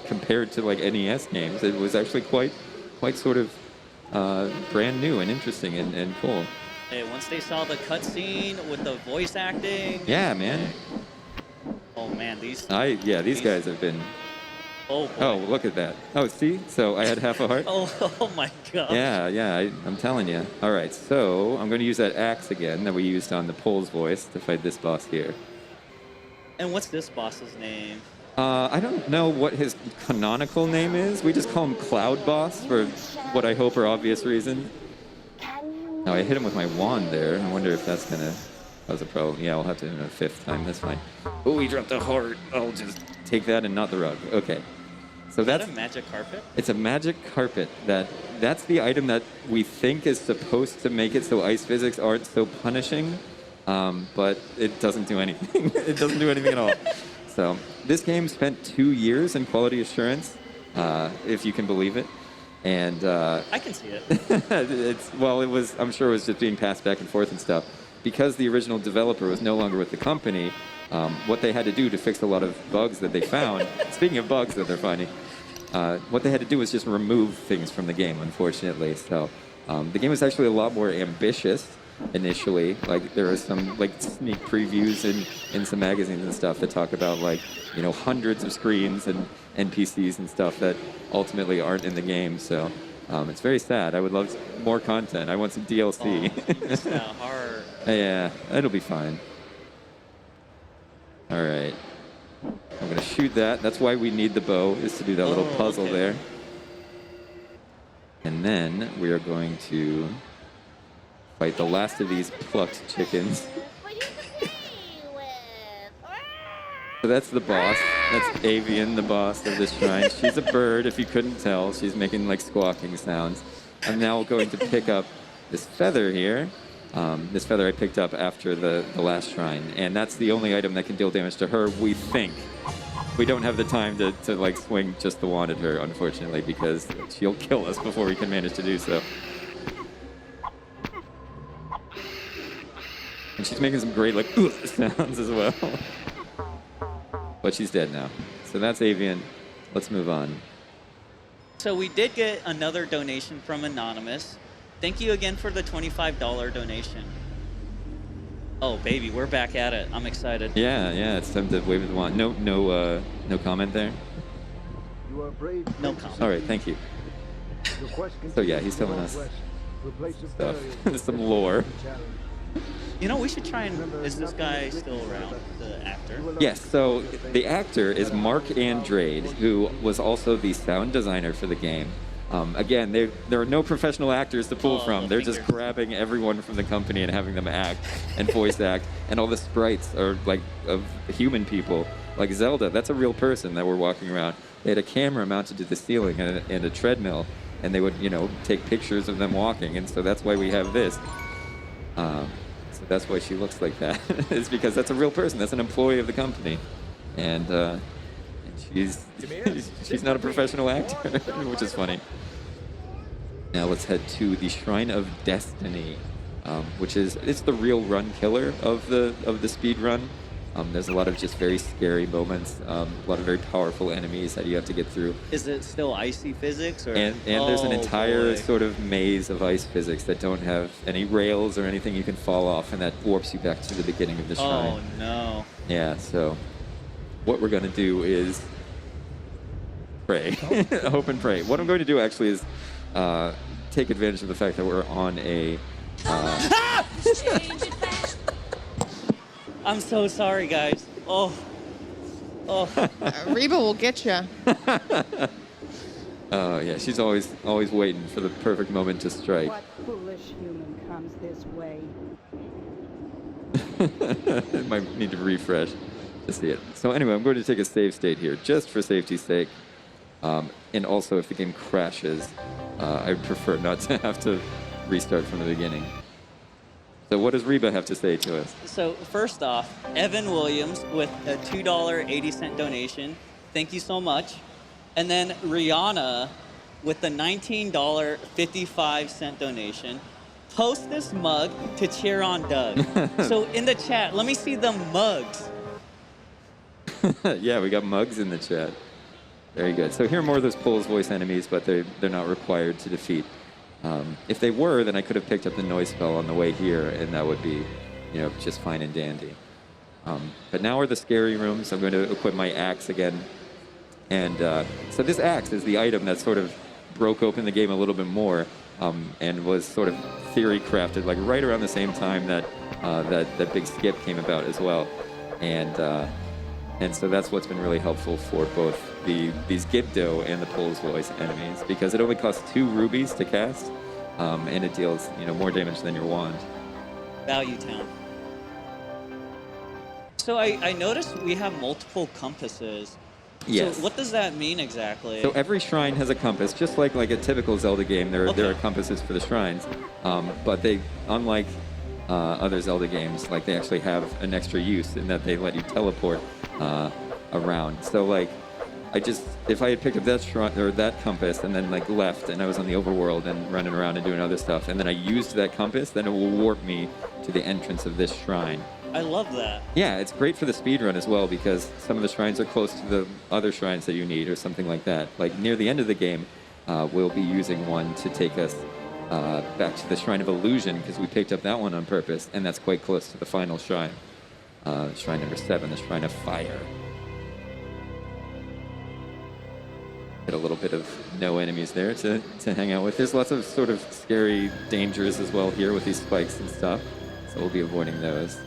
S2: compared to NES games, it was actually quite sort of brand new and interesting and cool.
S1: Hey, once they saw the cutscene with the voice acting.
S2: Yeah, man.
S1: Oh man, these
S2: guys have been.
S1: Oh boy.
S2: Oh, look at that. Oh, see? So I had half a heart.
S1: oh my god.
S2: Yeah. I'm telling you. All right, so I'm going to use that axe again that we used on the Pole's voice to fight this boss here.
S1: And what's this boss's name?
S2: I don't know what his canonical name is. We just call him Cloud Boss for what I hope are obvious reasons. Now, I hit him with my wand there. I wonder if that's going to cause a problem. Yeah, I'll have to do it a 5th time. That's fine. Oh, he dropped a heart. I'll just take that and not the rug. Okay. So that's
S1: a magic carpet?
S2: It's a magic carpet. That's the item that we think is supposed to make it so ice physics aren't so punishing, but it doesn't do anything. It doesn't do anything at all. So this game spent 2 years in quality assurance, if you can believe it. And
S1: I can see it.
S2: I'm sure it was just being passed back and forth and stuff. Because the original developer was no longer with the company, what they had to do to fix a lot of bugs that they found, speaking of bugs that they're finding, what they had to do was just remove things from the game, unfortunately. So the game was actually a lot more ambitious initially. There are some sneak previews in some magazines and stuff that talk about hundreds of screens and NPCs and stuff that ultimately aren't in the game. So it's very sad. I would love more content. I want some DLC.
S1: It's not hard.
S2: Yeah, it'll be fine. All right. I'm going to shoot that. That's why we need the bow, is to do that little puzzle there. And then we are going to fight the last of these plucked chickens. So that's the boss. That's Avian, the boss of this shrine. She's a bird, if you couldn't tell. She's making squawking sounds. I'm now going to pick up this feather here. This feather I picked up after the last shrine. And that's the only item that can deal damage to her, we think. We don't have the time to swing just the wand at her, unfortunately, because she'll kill us before we can manage to do so. And she's making some great sounds as well. But she's dead now. So that's Avian. Let's move on.
S1: So we did get another donation from Anonymous. Thank you again for the $25 donation. Oh baby, we're back at it. I'm excited.
S2: Yeah, it's time to wave the wand. No comment there?
S3: You are brave.
S1: No comment.
S2: All right, thank you. So yeah, he's telling us stuff. Some lore.
S1: We should try and... Is this guy still around, the actor?
S2: Yes, so the actor is Mark Andrade, who was also the sound designer for the game. Again, there are no professional actors to pull from. They're just grabbing everyone from the company and having them act and voice act. And all the sprites are of human people. Like Zelda, that's a real person that we're walking around. They had a camera mounted to the ceiling and a treadmill and they would, take pictures of them walking, and so that's why we have this. So that's why she looks like that. It's because that's a real person. That's an employee of the company, and she's not a professional actor, which is funny. Now let's head to the Shrine of Destiny, which it's the real run killer of the speed run. There's a lot of just very scary moments, a lot of very powerful enemies that you have to get through.
S1: Is it still icy physics? Or?
S2: And there's an entire
S1: boy.
S2: sort of maze of ice physics that don't have any rails or anything you can fall off, and that warps you back to the beginning of the shrine.
S1: Oh, no.
S2: Yeah, so what we're going to do is pray. Hope and pray. What I'm going to do actually is take advantage of the fact that we're on a...
S1: I'm so sorry, guys. Oh.
S4: Reba will get you.
S2: Oh, yeah, she's always waiting for the perfect moment to strike.
S7: What foolish human comes this way?
S2: I might need to refresh to see it. So anyway, I'm going to take a save state here, just for safety's sake. And also, if the game crashes, I prefer not to have to restart from the beginning. So what does Reba have to say to us?
S1: So first off, Evan Williams with a $2.80 donation. Thank you so much. And then Rihanna with the $19.55 donation. Post this mug to cheer on Doug. So in the chat, let me see the mugs.
S2: Yeah, we got mugs in the chat. Very good. So here are more of those Pulse voice enemies, but they're not required to defeat. If they were, then I could have picked up the noise spell on the way here, and that would be, just fine and dandy. But now are the scary rooms. I'm going to equip my axe again. And so this axe is the item that sort of broke open the game a little bit more, and was sort of theory crafted like right around the same time that that big skip came about as well. And so that's what's been really helpful for both these Gibdo and the Pulse voice enemies, because it only costs 2 rubies to cast, and it deals more damage than your wand.
S1: Value Town. So I noticed we have multiple compasses.
S2: Yes.
S1: So what does that mean exactly?
S2: So every shrine has a compass, just like a typical Zelda game. There are compasses for the shrines, but they, unlike other Zelda games, they actually have an extra use in that they let you teleport around. So if I had picked up that shrine or that compass and then left and I was on the overworld and running around and doing other stuff, and then I used that compass, then it will warp me to the entrance of this shrine.
S1: I love that.
S2: Yeah, it's great for the speedrun as well, because some of the shrines are close to the other shrines that you need or something like that. Near the end of the game, we'll be using one to take us back to the Shrine of Illusion, because we picked up that one on purpose, and that's quite close to the final shrine. Shrine number 7, the Shrine of Fire. Get a little bit of no enemies there to hang out with. There's lots of sort of scary dangers as well here with these spikes and stuff, so we'll be avoiding those.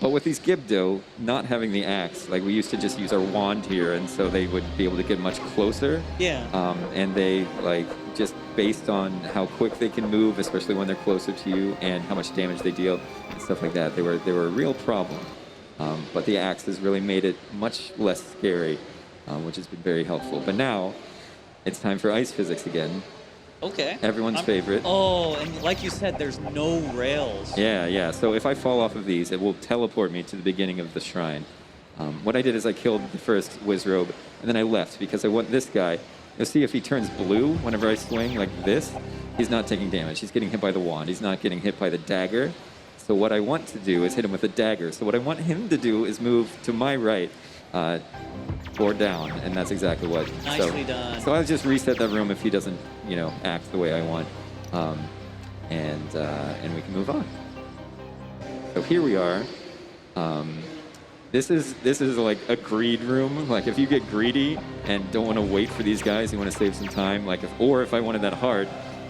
S2: But with these Gibdo not having the axe, we used to just use our wand here, and so they would be able to get much closer.
S1: Yeah.
S2: And they, just based on how quick they can move, especially when they're closer to you, and how much damage they deal, and stuff like that, they were a real problem. But the axe has really made it much less scary, which has been very helpful. But now, it's time for ice physics again.
S1: Okay.
S2: Everyone's favorite.
S1: Oh, and like you said, there's no rails.
S2: Yeah. So if I fall off of these, it will teleport me to the beginning of the shrine. What I did is I killed the first Wiz Robe, and then I left because I want this guy. You'll see if he turns blue whenever I swing like this, he's not taking damage. He's getting hit by the wand. He's not getting hit by the dagger. So what I want to do is hit him with a dagger. So what I want him to do is move to my right, or down, and that's exactly what.
S1: Nicely done.
S2: So I'll just reset that room if he doesn't, act the way I want, and we can move on. So here we are. This is like a greed room. If you get greedy and don't want to wait for these guys, you want to save some time. If I wanted that hard,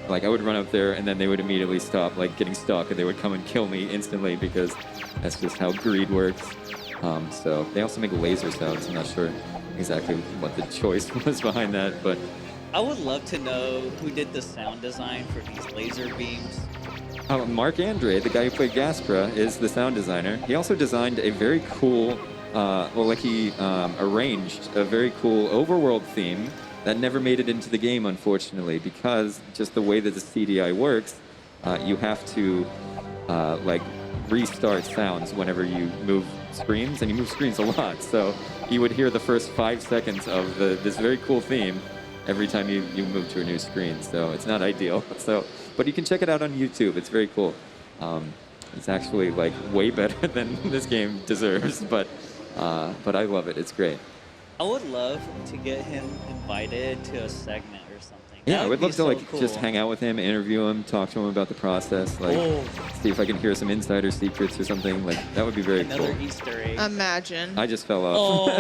S2: I would run up there and then they would immediately stop, getting stuck, and they would come and kill me instantly, because that's just how greed works. So they also make laser sounds. I'm not sure exactly what the choice was behind that, but
S1: I would love to know who did the sound design for these laser beams.
S2: Mark Andre, the guy who played Gaspra, is the sound designer. He also designed a very cool, he arranged a very cool overworld theme that never made it into the game, unfortunately, because just the way that the CDI works, you have to like restart sounds whenever you move screens, and you move screens a lot. So you would hear the first 5 seconds of this very cool theme every time you move to a new screen. So it's not ideal. So, but you can check it out on YouTube. It's very cool. It's actually like way better than this game deserves, but I love it. It's great.
S1: I would love to get him invited to a segment or something.
S2: Yeah, I would love to like
S1: cool.
S2: just hang out with him, interview him, talk to him about the process, like see if I can hear some insider secrets or something. Like that would be very
S1: Another
S2: cool.
S1: Easter egg.
S2: I
S4: Imagine.
S2: just fell off.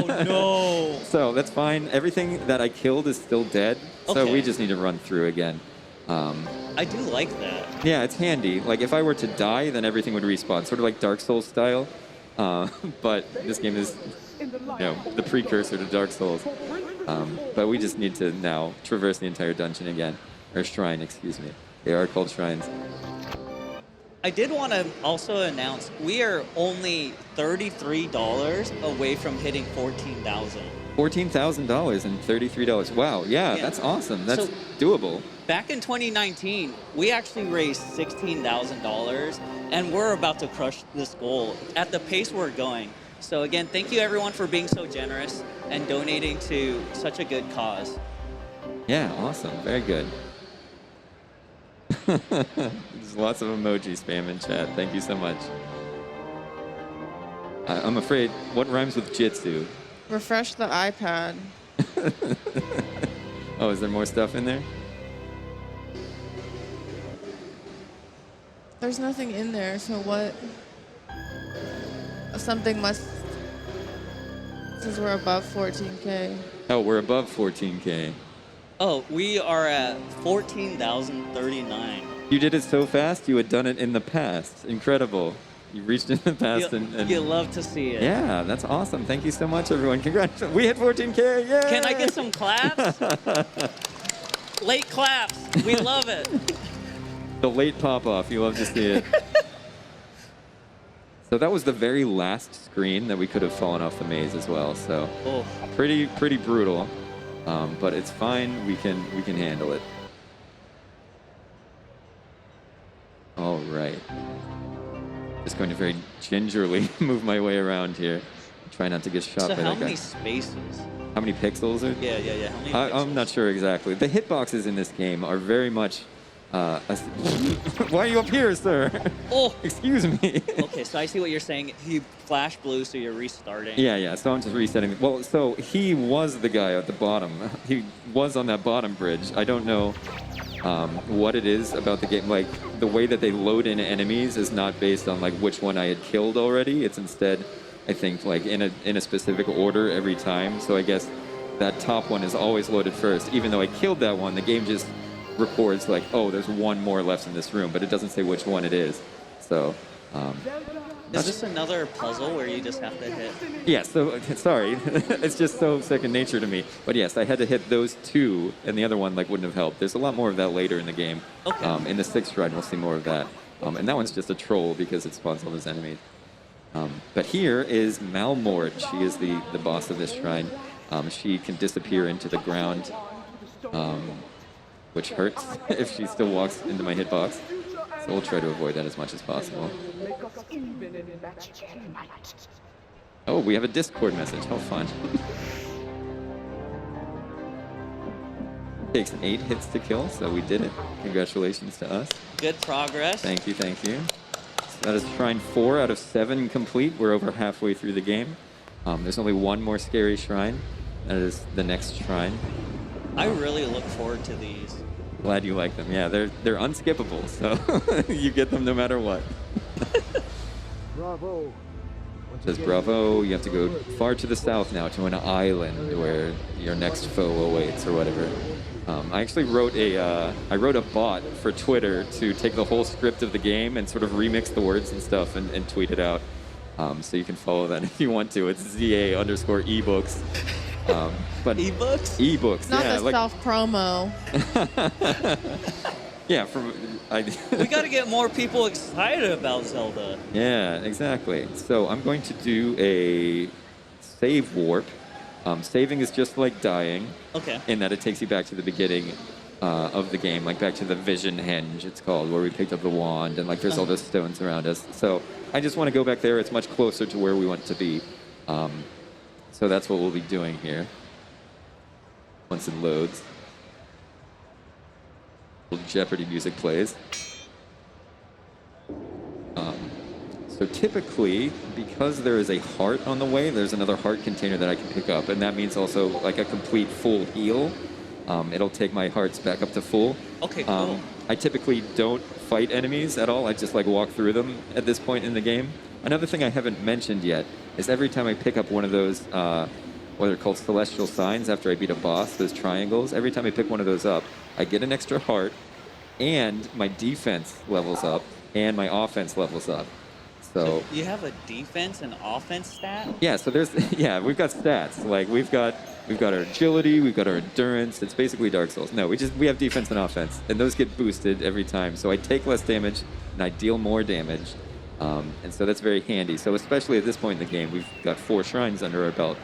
S1: Oh no!
S2: So that's fine. Everything that I killed is still dead. So
S1: Okay.
S2: we just need to run through again.
S1: I do like that.
S2: Yeah, it's handy. Like if I were to die, then everything would respawn, sort of like Dark Souls style. But this game is, the precursor to Dark Souls. But we just need to now traverse the entire dungeon again, or shrine, excuse me. They are called shrines.
S1: I did want to also announce we are only $33 away from hitting 14,000.
S2: $14,000 and $33. Wow, yeah,
S1: Yeah.
S2: that's awesome. That's
S1: So-
S2: doable.
S1: Back in 2019, we actually raised $16,000, and we're about to crush this goal at the pace we're going. So again, thank you everyone for being so generous and donating to such a good cause.
S2: Yeah, awesome. Very good. There's lots of emoji spam in chat. Thank you so much. I'm afraid, what rhymes with jitsu?
S4: Refresh the iPad.
S2: Oh, is there more stuff in there?
S4: There's nothing in there, so what? Something must. Since we're above 14K.
S2: Oh, we're above 14K.
S1: Oh, we are at 14,039.
S2: You did it so fast, you had done it in the past. Incredible. You reached in the past and
S1: You love to see it.
S2: yeah, that's awesome. Thank you so much, everyone. Congratulations. We hit 14K. Yay!
S1: Can I get some claps? Late claps. We love it.
S2: The late pop-off. You love to see it. So that was the very last screen that we could have fallen off the maze as well. So
S1: Oh.
S2: pretty brutal, but it's fine. We can handle it. All right. Just going to very gingerly move my way around here. Try not to get shot
S1: So
S2: by
S1: how
S2: that guy.
S1: many spaces?
S2: How many pixels are?
S1: Yeah. How many
S2: I'm
S1: pixels?
S2: not sure exactly. The hitboxes in this game are very much. Why are you up here, sir?
S1: Oh.
S2: Excuse me.
S1: Okay, so I see what you're saying. He flashed blue, so you're restarting.
S2: Yeah. So I'm just resetting. Well, so he was the guy at the bottom. He was on that bottom bridge. I don't know what it is about the game. Like the way that they load in enemies is not based on like which one I had killed already. It's instead, I think, like in a specific order every time. So I guess that top one is always loaded first. Even though I killed that one, the game just records like, oh, there's one more left in this room, but it doesn't say which one it is. So,
S1: Is this another puzzle where you just have to hit?
S2: yeah, so, sorry. It's just so second nature to me. But yes, I had to hit those two, and the other one like wouldn't have helped. There's a lot more of that later in the game.
S1: Okay.
S2: In the 6th shrine, we'll see more of that. And that one's just a troll because it spawns all those enemies. But here is Malmord. She is the boss of this shrine. She can disappear into the ground, which hurts if she still walks into my hitbox. So we'll try to avoid that as much as possible. Oh, we have a Discord message. How fun. Takes 8 hits to kill, so we did it. Congratulations to us.
S1: Good progress.
S2: Thank you. So that is Shrine 4 out of 7 complete. We're over halfway through the game. There's only one more scary shrine. That is the next shrine.
S1: I really look forward to these.
S2: Glad you like them. Yeah, they're unskippable, so you get them no matter what.
S3: Bravo.
S2: It says bravo, you have to go far to the south now to an island where your next foe awaits or whatever. I actually wrote a bot for Twitter to take the whole script of the game and sort of remix the words and stuff and tweet it out. So you can follow that if you want to. It's ZA_ebooks. But
S1: Ebooks?
S2: Ebooks,
S4: Not
S2: yeah.
S4: the
S2: Like,
S4: self-promo.
S2: yeah,
S1: We got to get more people excited about Zelda.
S2: Yeah, exactly. So I'm going to do a save warp Saving is just like dying.
S1: Okay.
S2: In that it takes you back to the beginning of the game, like back to the Vision Henge, it's called, where we picked up the wand, and like there's all those stones around us. So I just want to go back there. It's much closer to where we want to be. So that's what we'll be doing here. Once it loads. Jeopardy music plays. So typically, because there is a heart on the way, there's another heart container that I can pick up, and that means also like a complete full heal. It'll take my hearts back up to full.
S1: Okay, cool.
S2: I typically don't fight enemies at all. I just like walk through them at this point in the game. Another thing I haven't mentioned yet is every time I pick up one of those, what are called celestial signs after I beat a boss, those triangles, every time I pick one of those up, I get an extra heart, and my defense levels up, and my offense levels up. So
S1: you have a defense and offense stat?
S2: yeah, so there's we've got stats. Like we've got our agility, we've got our endurance. It's basically Dark Souls. No, we have defense and offense, and those get boosted every time. So I take less damage and I deal more damage, and so that's very handy. So especially at this point in the game, we've got 4 shrines under our belt.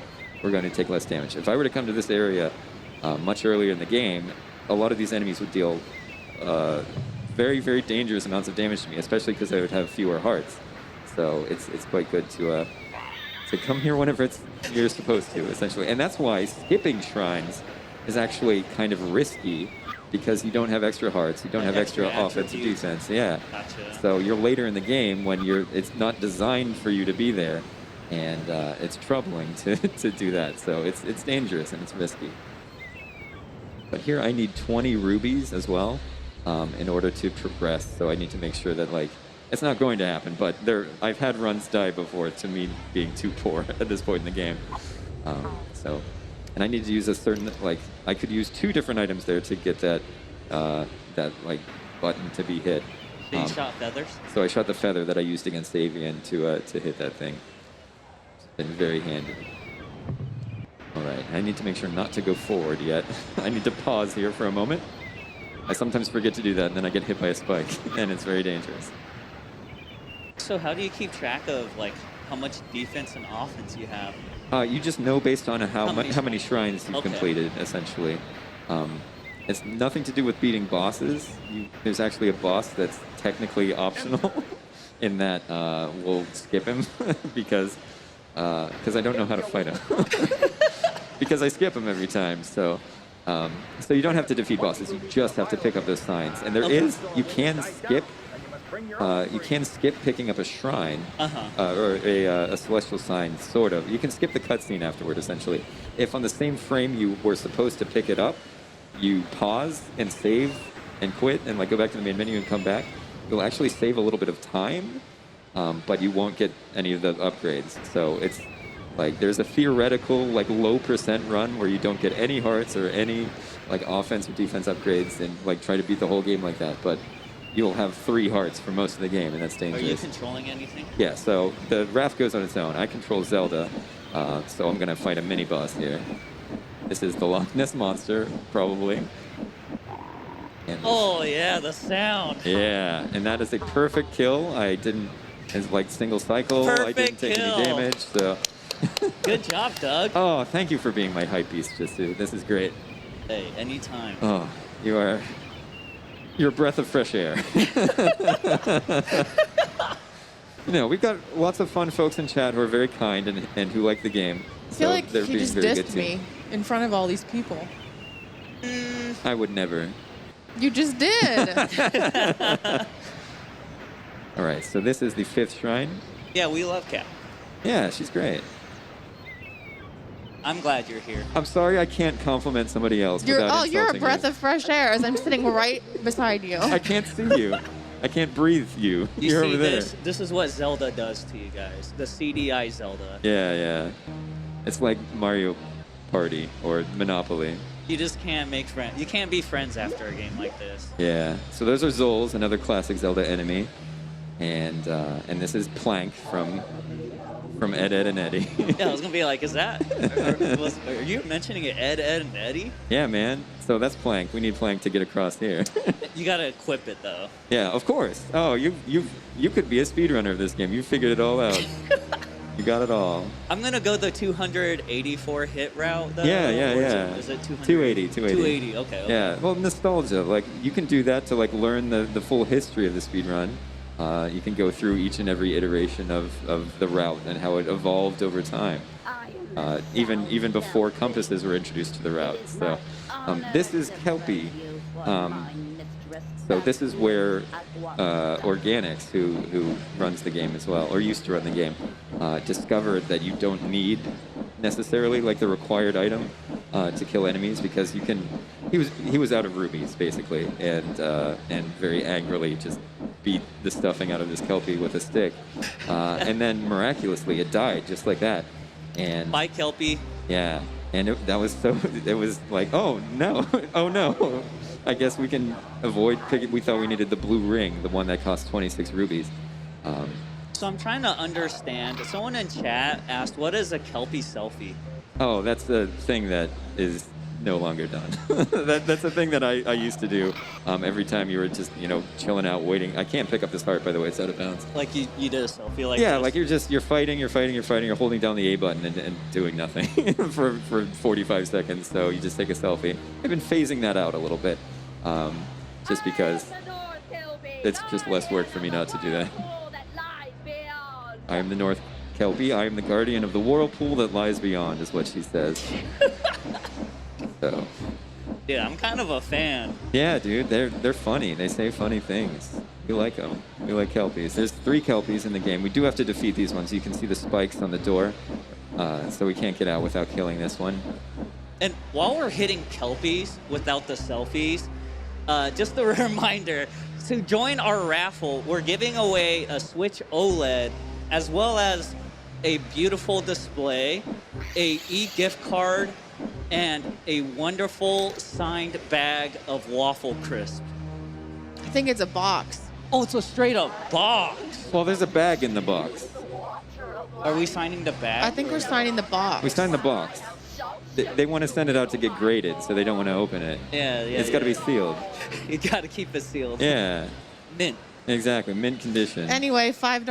S2: We're going to take less damage. If I were to come to this area much earlier in the game, a lot of these enemies would deal very, very dangerous amounts of damage to me, especially because I would have fewer hearts. So it's quite good to come here whenever you're supposed to, essentially. And that's why skipping shrines is actually kind of risky, because you don't have extra hearts, you don't have extra offensive defense. Yeah.
S1: Gotcha.
S2: So you're later in the game when it's not designed for you to be there, and it's troubling to do that. So it's dangerous and it's risky. But here I need 20 rubies as well in order to progress. So I need to make sure that it's not going to happen, but I've had runs die before to me being too poor at this point in the game. And I need to use a certain, I could use 2 different items there to get that button to be hit.
S1: So you shot feathers?
S2: So I shot the feather that I used against Avian to hit that thing. It's been very handy. All right, I need to make sure not to go forward yet. I need to pause here for a moment. I sometimes forget to do that, and then I get hit by a spike, and it's very dangerous.
S1: So how do you keep track of how much defense and offense you have?
S2: You just know based on how many shrines you've
S1: Okay.
S2: completed, essentially. It's nothing to do with beating bosses. There's actually a boss that's technically optional, in that we'll skip him because I don't know how to fight him. Because I skip him every time. So you don't have to defeat bosses. You just have to pick up those signs. And you can skip picking up a shrine or a celestial sign, sort of. You can skip the cutscene afterward, essentially. If on the same frame you were supposed to pick it up, you pause and save and quit and go back to the main menu and come back, you'll actually save a little bit of time, but you won't get any of the upgrades. So it's there's a theoretical low % run where you don't get any hearts or any offense or defense upgrades and try to beat the whole game like that. But you'll have 3 hearts for most of the game, and that's dangerous.
S1: Are you controlling anything?
S2: Yeah, so the Wrath goes on its own. I control Zelda, so I'm going to fight a mini-boss here. This is the Loch Ness Monster, probably. And
S1: Oh, yeah, the sound.
S2: yeah, and that is a perfect kill. It's single cycle. I didn't
S1: Perfect
S2: take
S1: kill.
S2: any damage, so...
S1: Good job, Doug.
S2: Oh, thank you for being my hype beast, Jisu. This is great.
S1: Hey, anytime.
S2: Oh, you're a breath of fresh air. We've got lots of fun folks in chat who are very kind and who like the game.
S4: I feel like
S2: they're
S4: he
S2: being
S4: just
S2: very good
S4: dissed
S2: too.
S4: me in front of all these people.
S2: I would never.
S4: You just did.
S2: All right, so this is the 5th shrine.
S1: Yeah, we love Kat.
S2: Yeah, she's great.
S1: I'm glad you're here.
S2: I'm sorry I can't compliment somebody else without
S4: you're a
S2: insulting
S4: breath
S2: you.
S4: of fresh air as I'm sitting right beside you.
S2: I can't see you. I can't breathe you.
S1: You
S2: You're
S1: see
S2: over there.
S1: this? This is what Zelda does to you guys. The CDI Zelda.
S2: Yeah. It's like Mario Party or Monopoly.
S1: You just can't make friends. You can't be friends after a game like this.
S2: Yeah. So those are Zols, another classic Zelda enemy. And this is Plank from Ed, Ed, and Eddie.
S1: Yeah, I was gonna be like, is that? Are you mentioning it, Ed, Ed, and Eddie?
S2: Yeah, man. So that's Plank. We need Plank to get across here.
S1: You gotta equip it though.
S2: Yeah, of course. Oh, you could be a speedrunner of this game. You figured it all out. You got it all.
S1: I'm gonna go the 284 hit route though.
S2: Yeah.
S1: Is it 200?
S2: 280.
S1: 280. Okay.
S2: Yeah. Well, nostalgia. Like you can do that to like learn the full history of the speed run. You can go through each and every iteration of the route and how it evolved over time. Even before compasses were introduced to the route. So this is Kelpie. So this is where Organics, who runs the game as well, or used to run the game, discovered that you don't need necessarily like the required item to kill enemies because you can. He was out of rubies basically, and very angrily just beat the stuffing out of this Kelpie with a stick, and then miraculously it died just like that. And
S1: Bye, Kelpie.
S2: yeah, and that was so. It was like, oh no, oh no. I guess we can avoid picking. We thought we needed the blue ring, the one that costs 26 rubies.
S1: So I'm trying to understand. Someone in chat asked, "What is a Kelpie selfie?"
S2: Oh, that's the thing that is no longer done. That's the thing that I used to do every time you were just chilling out waiting. I can't pick up this heart, by the way. It's out of bounds.
S1: Like you did a selfie like
S2: Yeah,
S1: this?
S2: like you're fighting, you're holding down the A button and doing nothing for 45 seconds. So you just take a selfie. I've been phasing that out a little bit, just because it's just less work for me not to do that. I am the North Kelpie. I am the guardian of the whirlpool that lies beyond, is what she says. So.
S1: Yeah, I'm kind of a fan.
S2: Yeah, dude, they're funny. They say funny things. We like them. We like Kelpies. There's 3 Kelpies in the game. We do have to defeat these ones. You can see the spikes on the door, so we can't get out without killing this one.
S1: And while we're hitting Kelpies without the selfies, just a reminder, to join our raffle, we're giving away a Switch OLED as well as a beautiful display, a e-gift card, and a wonderful signed bag of waffle crisp.
S4: I think it's a box.
S1: Oh, it's a straight up box.
S2: Well, there's a bag in the box.
S1: Are we signing the bag?
S4: I think we're signing the box.
S2: We signed the box. They want to send it out to get graded, so they don't want to open it.
S1: Yeah.
S2: It's got to be sealed.
S1: You got to keep it sealed.
S2: Yeah.
S1: Mint.
S2: Exactly. Mint condition.
S4: Anyway, $5.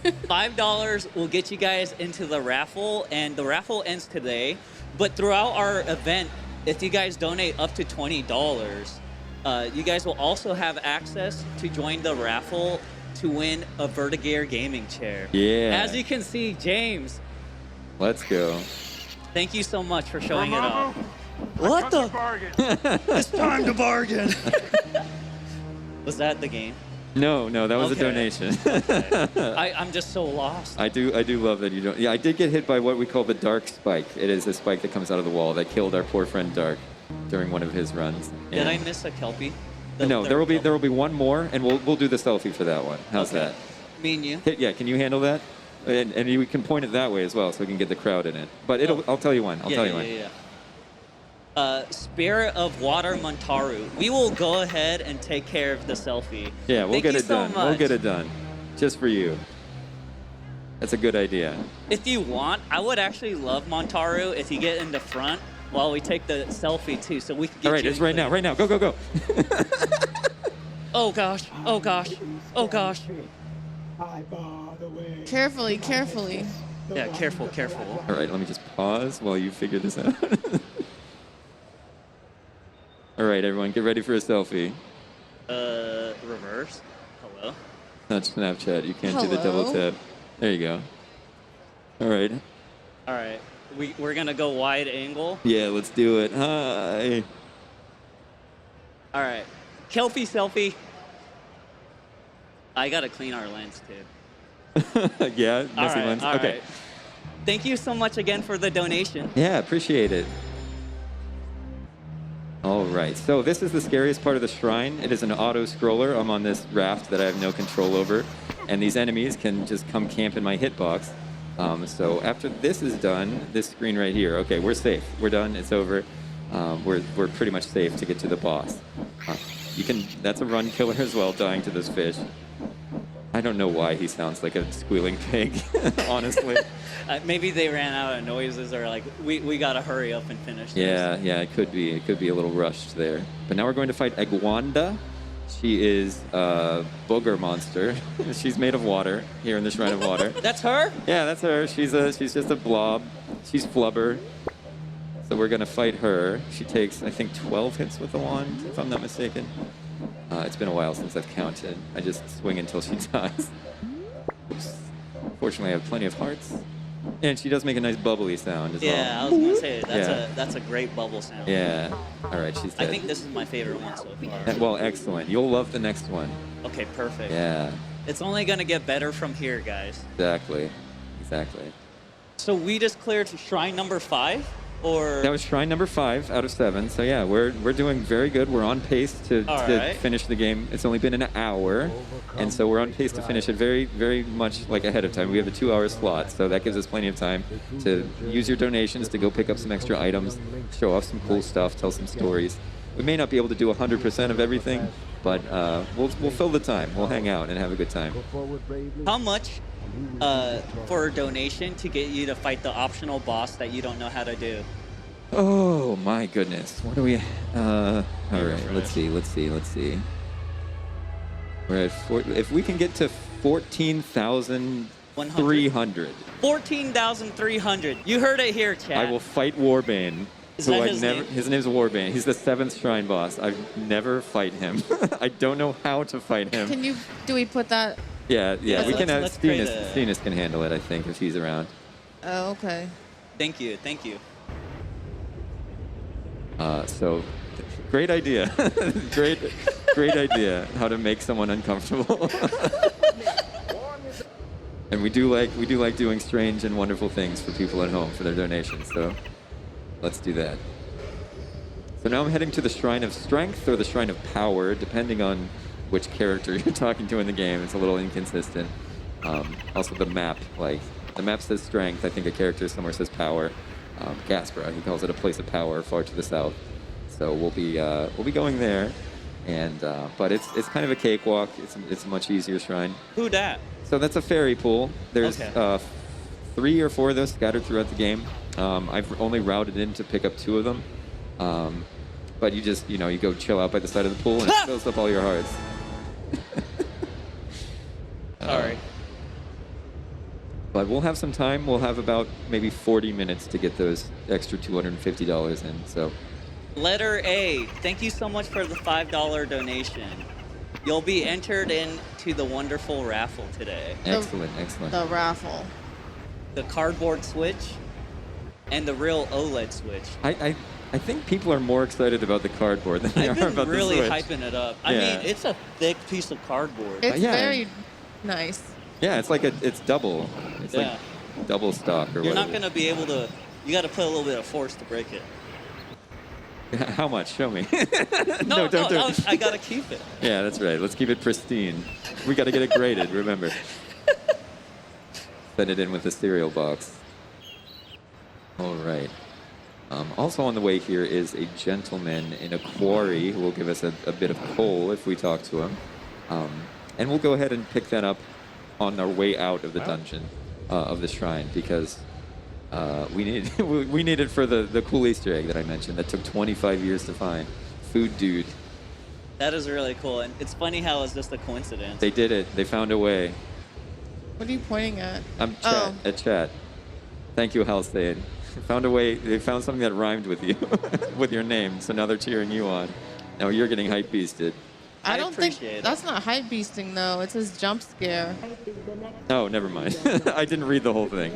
S1: $5 will get you guys into the raffle, and the raffle ends today. But throughout our event, if you guys donate up to $20, you guys will also have access to join the raffle to win a Vertigear gaming chair.
S2: Yeah.
S1: As you can see, James,
S2: Let's go.
S1: thank you so much for showing it off. What the? It's time to bargain. Was that the game?
S2: No, that was
S1: Okay.
S2: a donation.
S1: I'm just so lost.
S2: I do love that you don't. Yeah, I did get hit by what we call the dark spike. It is a spike that comes out of the wall that killed our poor friend Dark during one of his runs.
S1: Did
S2: And-
S1: I miss a Kelpie?
S2: No, there will be one more, and we'll do the selfie for that one. How's
S1: Okay.
S2: that?
S1: Me and you.
S2: Yeah, can you handle that? And you can point it that way as well, so we can get the crowd in it. But I'll tell you one. I'll tell you one.
S1: Yeah. Spirit of Water Montaru. We will go ahead and take care of the selfie.
S2: Yeah, we'll
S1: Thank
S2: get
S1: you
S2: it
S1: so
S2: done. We'll
S1: much.
S2: get it done, just for you. That's a good idea.
S1: If you want, I would actually love Montaru if you get in the front while we take the selfie too, so we can get
S2: All right,
S1: you
S2: it's
S1: in
S2: right now.
S1: clear.
S2: Right now. Go, go, go.
S1: Oh gosh. Oh gosh. Oh gosh.
S6: I bar the way.
S4: Carefully.
S1: Yeah, careful.
S2: All right, let me just pause while you figure this out. All right, everyone, get ready for a selfie.
S1: Reverse. Hello.
S2: Not Snapchat. You can't do the double
S4: Hello?
S2: tap. There you go. All right.
S1: All right. We're gonna go wide angle.
S2: Yeah, let's do it. Hi.
S1: All right. Kelpie selfie. I gotta clean our lens too.
S2: Yeah,
S1: All
S2: messy
S1: right,
S2: lens.
S1: all
S2: Okay.
S1: right. Thank you so much again for the donation.
S2: Yeah, appreciate it. All right, so this is the scariest part of the shrine. It is an auto-scroller. I'm on this raft that I have no control over, and these enemies can just come camp in my hitbox. So after this is done, this screen right here, okay, we're safe. We're done, it's over. We're pretty much safe to get to the boss. That's a run killer as well, dying to this fish. I don't know why he sounds like a squealing pig, honestly.
S1: Maybe they ran out of noises, or like we gotta hurry up and finish this.
S2: Yeah, it could be. It could be a little rushed there. But now we're going to fight Aguanda. She is a booger monster. She's made of water here in the Shrine of Water.
S1: That's her?
S2: Yeah, that's her. She's just a blob. She's Flubber. So we're gonna fight her. She takes, I think, 12 hits with the wand, if I'm not mistaken. It's been a while since I've counted. I just swing until she dies. Oops. Fortunately, I have plenty of hearts. And she does make a nice bubbly sound as well.
S1: Yeah, I was gonna say that's a great bubble sound.
S2: Yeah. All right, she's dead.
S1: I think this is my favorite one so far.
S2: Well, excellent. You'll love the next one.
S1: Okay, perfect.
S2: Yeah.
S1: It's only gonna get better from here, guys.
S2: Exactly.
S1: So we just cleared shrine number 5, or
S2: That was shrine number 5 out of 7. So yeah, we're doing very good. We're on pace to
S1: right.
S2: finish the game. It's only been an hour, and so we're on pace to finish it very, very much like ahead of time. We have a 2-hour slot, so that gives us plenty of time to use your donations to go pick up some extra items, show off some cool stuff, tell some stories. We may not be able to do 100% of everything, but we'll fill the time. We'll hang out and have a good time.
S1: how much for a donation to get you to fight the optional boss that you don't know how to do?
S2: Oh my goodness. What do we all right, let's see. We're at if we can get to 14,300.
S1: 14,300. You heard it here, chat.
S2: I will fight Warbane.
S1: Is that his name?
S2: His name's Warbane. He's the 7th shrine boss. I've never fight him. I don't know how to fight him.
S4: Do we put that?
S2: Yeah, we can have
S1: let's create
S2: Stinus can handle it, I think, if he's around.
S4: Oh, okay.
S1: Thank you.
S2: So great idea. great idea how to make someone uncomfortable. And we do like doing strange and wonderful things for people at home for their donations. So let's do that. So now I'm heading to the Shrine of Strength or the Shrine of Power, depending on which character you're talking to in the game. It's a little inconsistent. Also the map, the map says Strength. I think a character somewhere says Power. Gaspra, he calls it a place of power far to the south. So we'll be going there, and but it's kind of a cakewalk. It's a much easier shrine.
S1: Who dat?
S2: So that's a fairy pool. There's
S1: Okay.
S2: 3 or 4 of those scattered throughout the game. I've only routed in to pick up 2 of them. But you just you go chill out by the side of the pool and it fills up all your hearts.
S1: Sorry.
S2: But we'll have some time. We'll have about maybe 40 minutes to get those extra $250 in. So
S1: Letter A. Thank you so much for the $5 donation. You'll be entered into the wonderful raffle today.
S2: excellent.
S4: The raffle.
S1: The cardboard Switch and the real OLED Switch.
S2: I think people are more excited about the cardboard than they
S1: I've
S2: are
S1: been
S2: about
S1: really
S2: the Switch.
S1: hyping it up. I
S2: Yeah.
S1: mean, it's a thick piece of cardboard.
S4: It's
S2: yeah.
S4: very nice.
S2: Yeah, it's it's double. It's
S1: Yeah.
S2: like double stock or
S1: You're
S2: whatever.
S1: not going to be able to... You got to put a little bit of force to break it.
S2: How much? Show me.
S1: No,
S2: don't do it.
S1: I got to keep it.
S2: Yeah, that's right. Let's keep it pristine. We got to get it graded, remember. Send it in with the cereal box. All right. Also on the way here is a gentleman in a quarry who will give us a bit of coal if we talk to him. And we'll go ahead and pick that up on our way out of the dungeon of the shrine because we need we need it for the cool Easter egg that I mentioned that took 25 years to find. Food Dude.
S1: That is really cool. And it's funny how it's just a coincidence.
S2: They did it. They found a way.
S4: What are you pointing at?
S2: I'm at chat. Thank you, Halstein. Found a way. They found something that rhymed with you, with your name. So now they're cheering you on. Now you're getting hype beasted.
S4: I don't think
S1: appreciate it.
S4: that's not hype beasting though. It says jump scare.
S2: Oh, never mind. I didn't read the whole thing.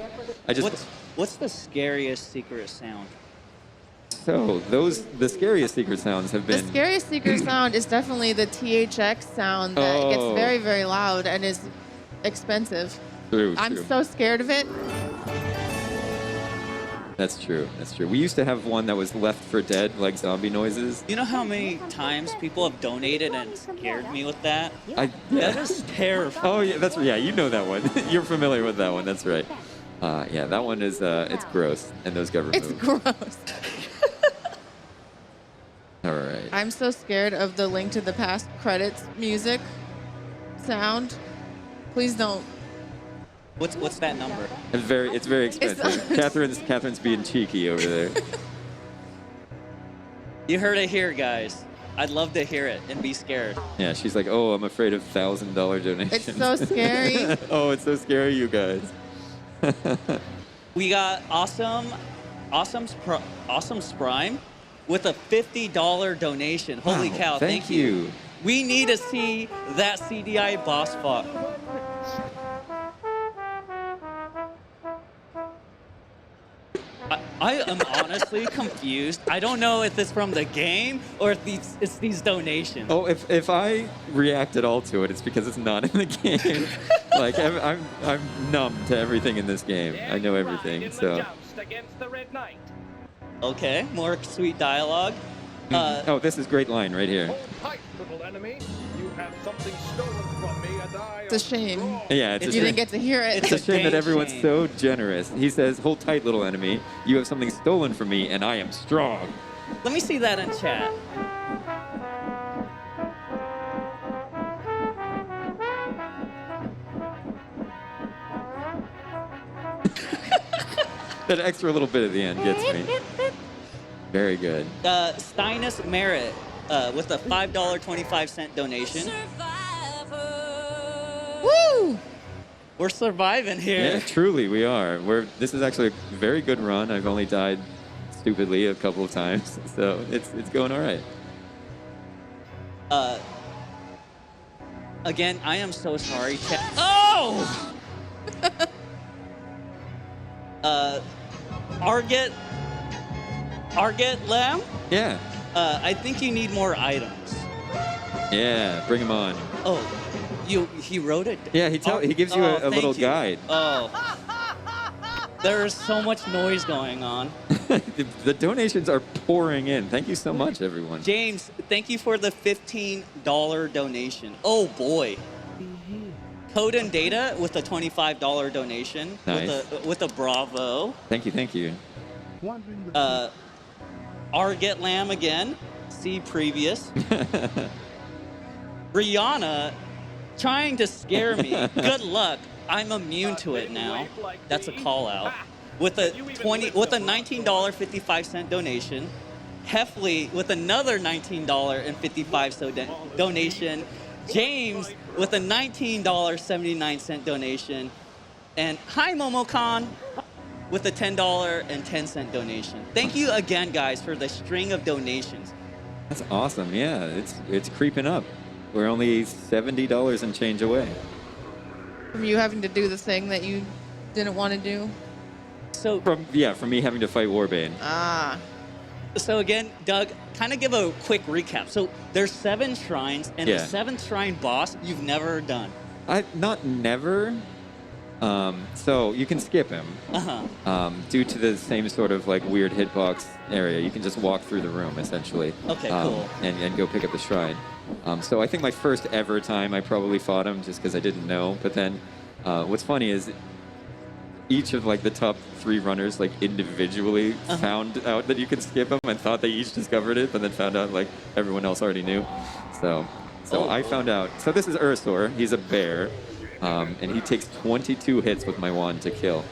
S2: I just.
S1: What's the scariest secret sound?
S2: So the scariest secret sounds have
S4: The
S2: been.
S4: scariest secret sound is definitely the THX sound that gets
S2: Oh.
S4: very, very loud and is expensive.
S2: True.
S4: I'm
S2: True.
S4: so scared of it.
S2: That's true. That's true. We used to have one that was Left for Dead, like zombie noises.
S1: You know how many times people have donated and scared me with that?
S2: That
S1: is terrifying.
S2: Oh yeah, you know that one. You're familiar with that one. That's right. Yeah, that one is it's gross, and those got removed.
S4: It's gross.
S2: All right.
S4: I'm so scared of the Link to the Past credits music sound. Please don't.
S1: What's that number?
S2: It's very expensive. Catherine's being cheeky over there.
S1: You heard it here, guys. I'd love to hear it and be scared.
S2: Yeah, she's like, oh, I'm afraid of $1,000 donations.
S4: It's so scary.
S2: Oh, it's so scary, you guys.
S1: We got Awesome Sprime with a $50 donation. Holy
S2: Wow,
S1: cow,
S2: thank you.
S1: We need to see that CDI boss fight. I am honestly confused. I don't know if it's from the game or if it's these donations.
S2: Oh, if I react at all to it, it's because it's not in the game. Like I'm numb to everything in this game. I know everything. So.
S1: Okay, more sweet dialogue.
S2: Oh, this is great line right here.
S6: Hold tight, little enemy. You have something stolen from me, and I
S4: It's a shame.
S2: Yeah, it's
S4: You
S2: a
S4: didn't
S2: shame.
S4: get to hear it.
S2: It's a shame that
S1: dang
S2: everyone's
S1: shame.
S2: so generous. He says, hold tight, little enemy. You have something stolen from me, and I am strong.
S1: Let me see that in chat.
S2: That extra little bit at the end gets me. Very good.
S1: Steinus Merritt with a $5.25 donation.
S4: Woo!
S1: We're surviving
S2: Yeah,
S1: here.
S2: truly, we are. This is actually a very good run. I've only died stupidly a couple of times, so it's going all right.
S1: Again, I am so sorry, chat. Oh! Arget Lamb?
S2: Yeah.
S1: I think you need more items.
S2: Yeah, bring him on.
S1: Oh, he wrote it.
S2: Yeah, he gives you a
S1: thank
S2: little
S1: you.
S2: guide.
S1: Oh. There's so much noise going on.
S2: The donations are pouring in. Thank you so much, everyone.
S1: James, thank you for the $15 donation. Oh boy. Code and Data with a $25 donation.
S2: Nice.
S1: With a bravo.
S2: Thank you.
S1: Arget Lamb again. See previous. Rihanna trying to scare me. Good luck. I'm immune to it now. That's a call out. With a $19.55 donation. Heffley with another $19.55 donation. James with a $19.79 donation. And hi MomoCon with a $10.10 donation. Thank you again, guys, for the string of donations.
S2: That's awesome. Yeah, it's creeping up. We're only $70 and change away.
S4: From you having to do the thing that you didn't want to do.
S1: So
S2: From me having to fight Warbane.
S4: Ah.
S1: So again, Doug, kind of give a quick recap. So there's 7 shrines, and the
S2: Yeah.
S1: 7th shrine boss you've never done.
S2: Not never. So you can skip him. Due to the same sort of like weird hitbox area, you can just walk through the room essentially.
S1: Okay, cool.
S2: And go pick up the shrine. So I think my first ever time I probably fought him just because I didn't know. But then, what's funny is each of like the top 3 runners like individually found out that you could skip them and thought they each discovered it, but then found out like everyone else already knew. So I found out. So this is Ursor. He's a bear. And he takes 22 hits with my wand to kill.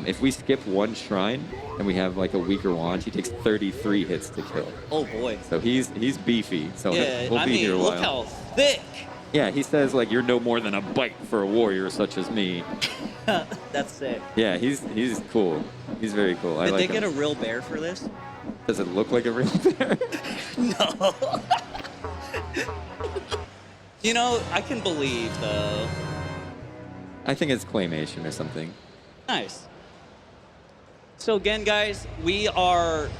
S2: If we skip one shrine and we have like a weaker wand, he takes 33 hits to kill.
S1: Oh boy.
S2: So he's beefy. So
S1: Yeah,
S2: we'll be here a while.
S1: look how thick.
S2: Yeah, he says like you're no more than a bite for a warrior such as me.
S1: That's sick.
S2: Yeah, he's cool. He's very cool. I
S1: Did
S2: like
S1: they get a
S2: him.
S1: real bear for this?
S2: Does it look like a real bear?
S1: No. You know, I can believe though.
S2: I think it's claymation or something.
S1: Nice. So again, guys, we are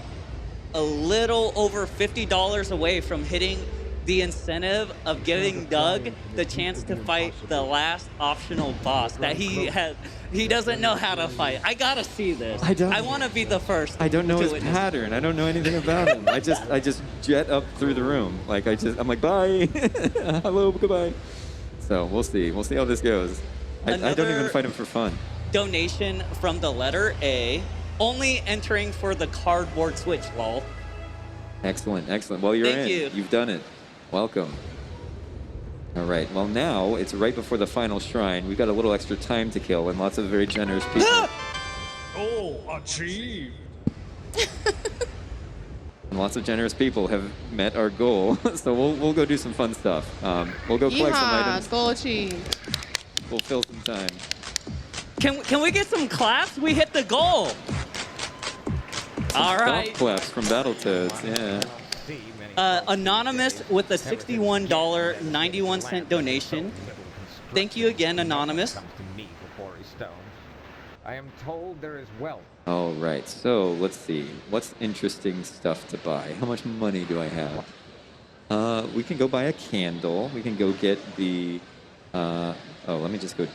S1: a little over $50 away from hitting the incentive of giving Doug the chance to fight the last optional boss that he doesn't know how to fight. I gotta see this. I want to be the first.
S2: I don't know
S1: to
S2: his
S1: witness.
S2: pattern. I don't know anything about him. I just jet up through the room. Like I'm like bye, hello, goodbye. So we'll see. We'll see how this goes. I don't even
S1: Another
S2: fight him for fun.
S1: Donation from the letter A, only entering for the cardboard switch, lol.
S2: Excellent. Well, you're
S1: Thank
S2: in.
S1: you.
S2: You've done it. Welcome. All right. Well, now it's right before the final shrine. We've got a little extra time to kill and lots of very generous people.
S6: Oh, achieved.
S2: lots of generous people have met our goal. So we'll go do some fun stuff. We'll go collect some items.
S4: Goal achieved.
S2: We'll fill some time.
S1: Can we get some claps? We hit the goal. All right.
S2: Golf claps from Battletoads, yeah.
S1: Anonymous with a $61.91 donation. Thank you again, Anonymous.
S8: Comes to me before he's stoned. I am told there is wealth.
S2: All right, so let's see. What's interesting stuff to buy? How much money do I have? We can go buy a candle. We can go get the... let me just go...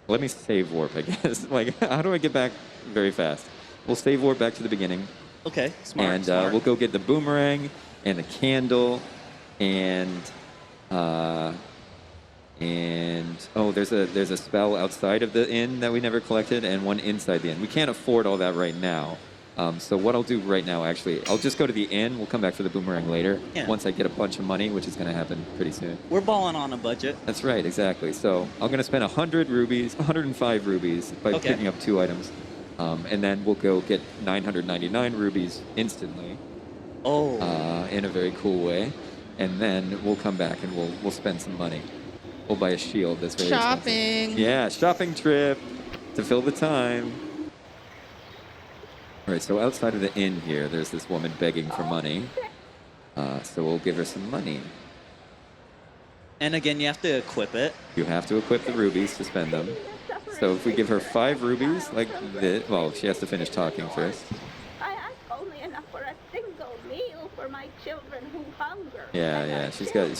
S2: Let me save warp, I guess. Like, how do I get back very fast? We'll save warp back to the beginning.
S1: Okay, smart.
S2: And
S1: smart.
S2: we'll go get the boomerang and the candle and there's a spell outside of the inn that we never collected and one inside the inn. We can't afford all that right now. So what I'll do right now, actually, I'll just go to the inn. We'll come back for the boomerang later once I get a bunch of money, which is going to happen pretty soon.
S1: We're balling on a budget.
S2: That's right, exactly. So I'm going to spend 105 rubies by picking up 2 items. And then we'll go get 999 rubies instantly.
S1: Oh.
S2: In a very cool way. And then we'll come back and we'll spend some money. We'll buy a shield that's very expensive. Yeah, shopping trip to fill the time. All right, so outside of the inn here, there's this woman begging for money. So we'll give her some money.
S1: And again, you have to equip it.
S2: You have to equip the rubies to spend them. So if we give her 5 rubies, like this, well, she has to finish talking first.
S9: I ask only enough for a single meal for my children who hunger.
S2: Yeah, she's
S1: got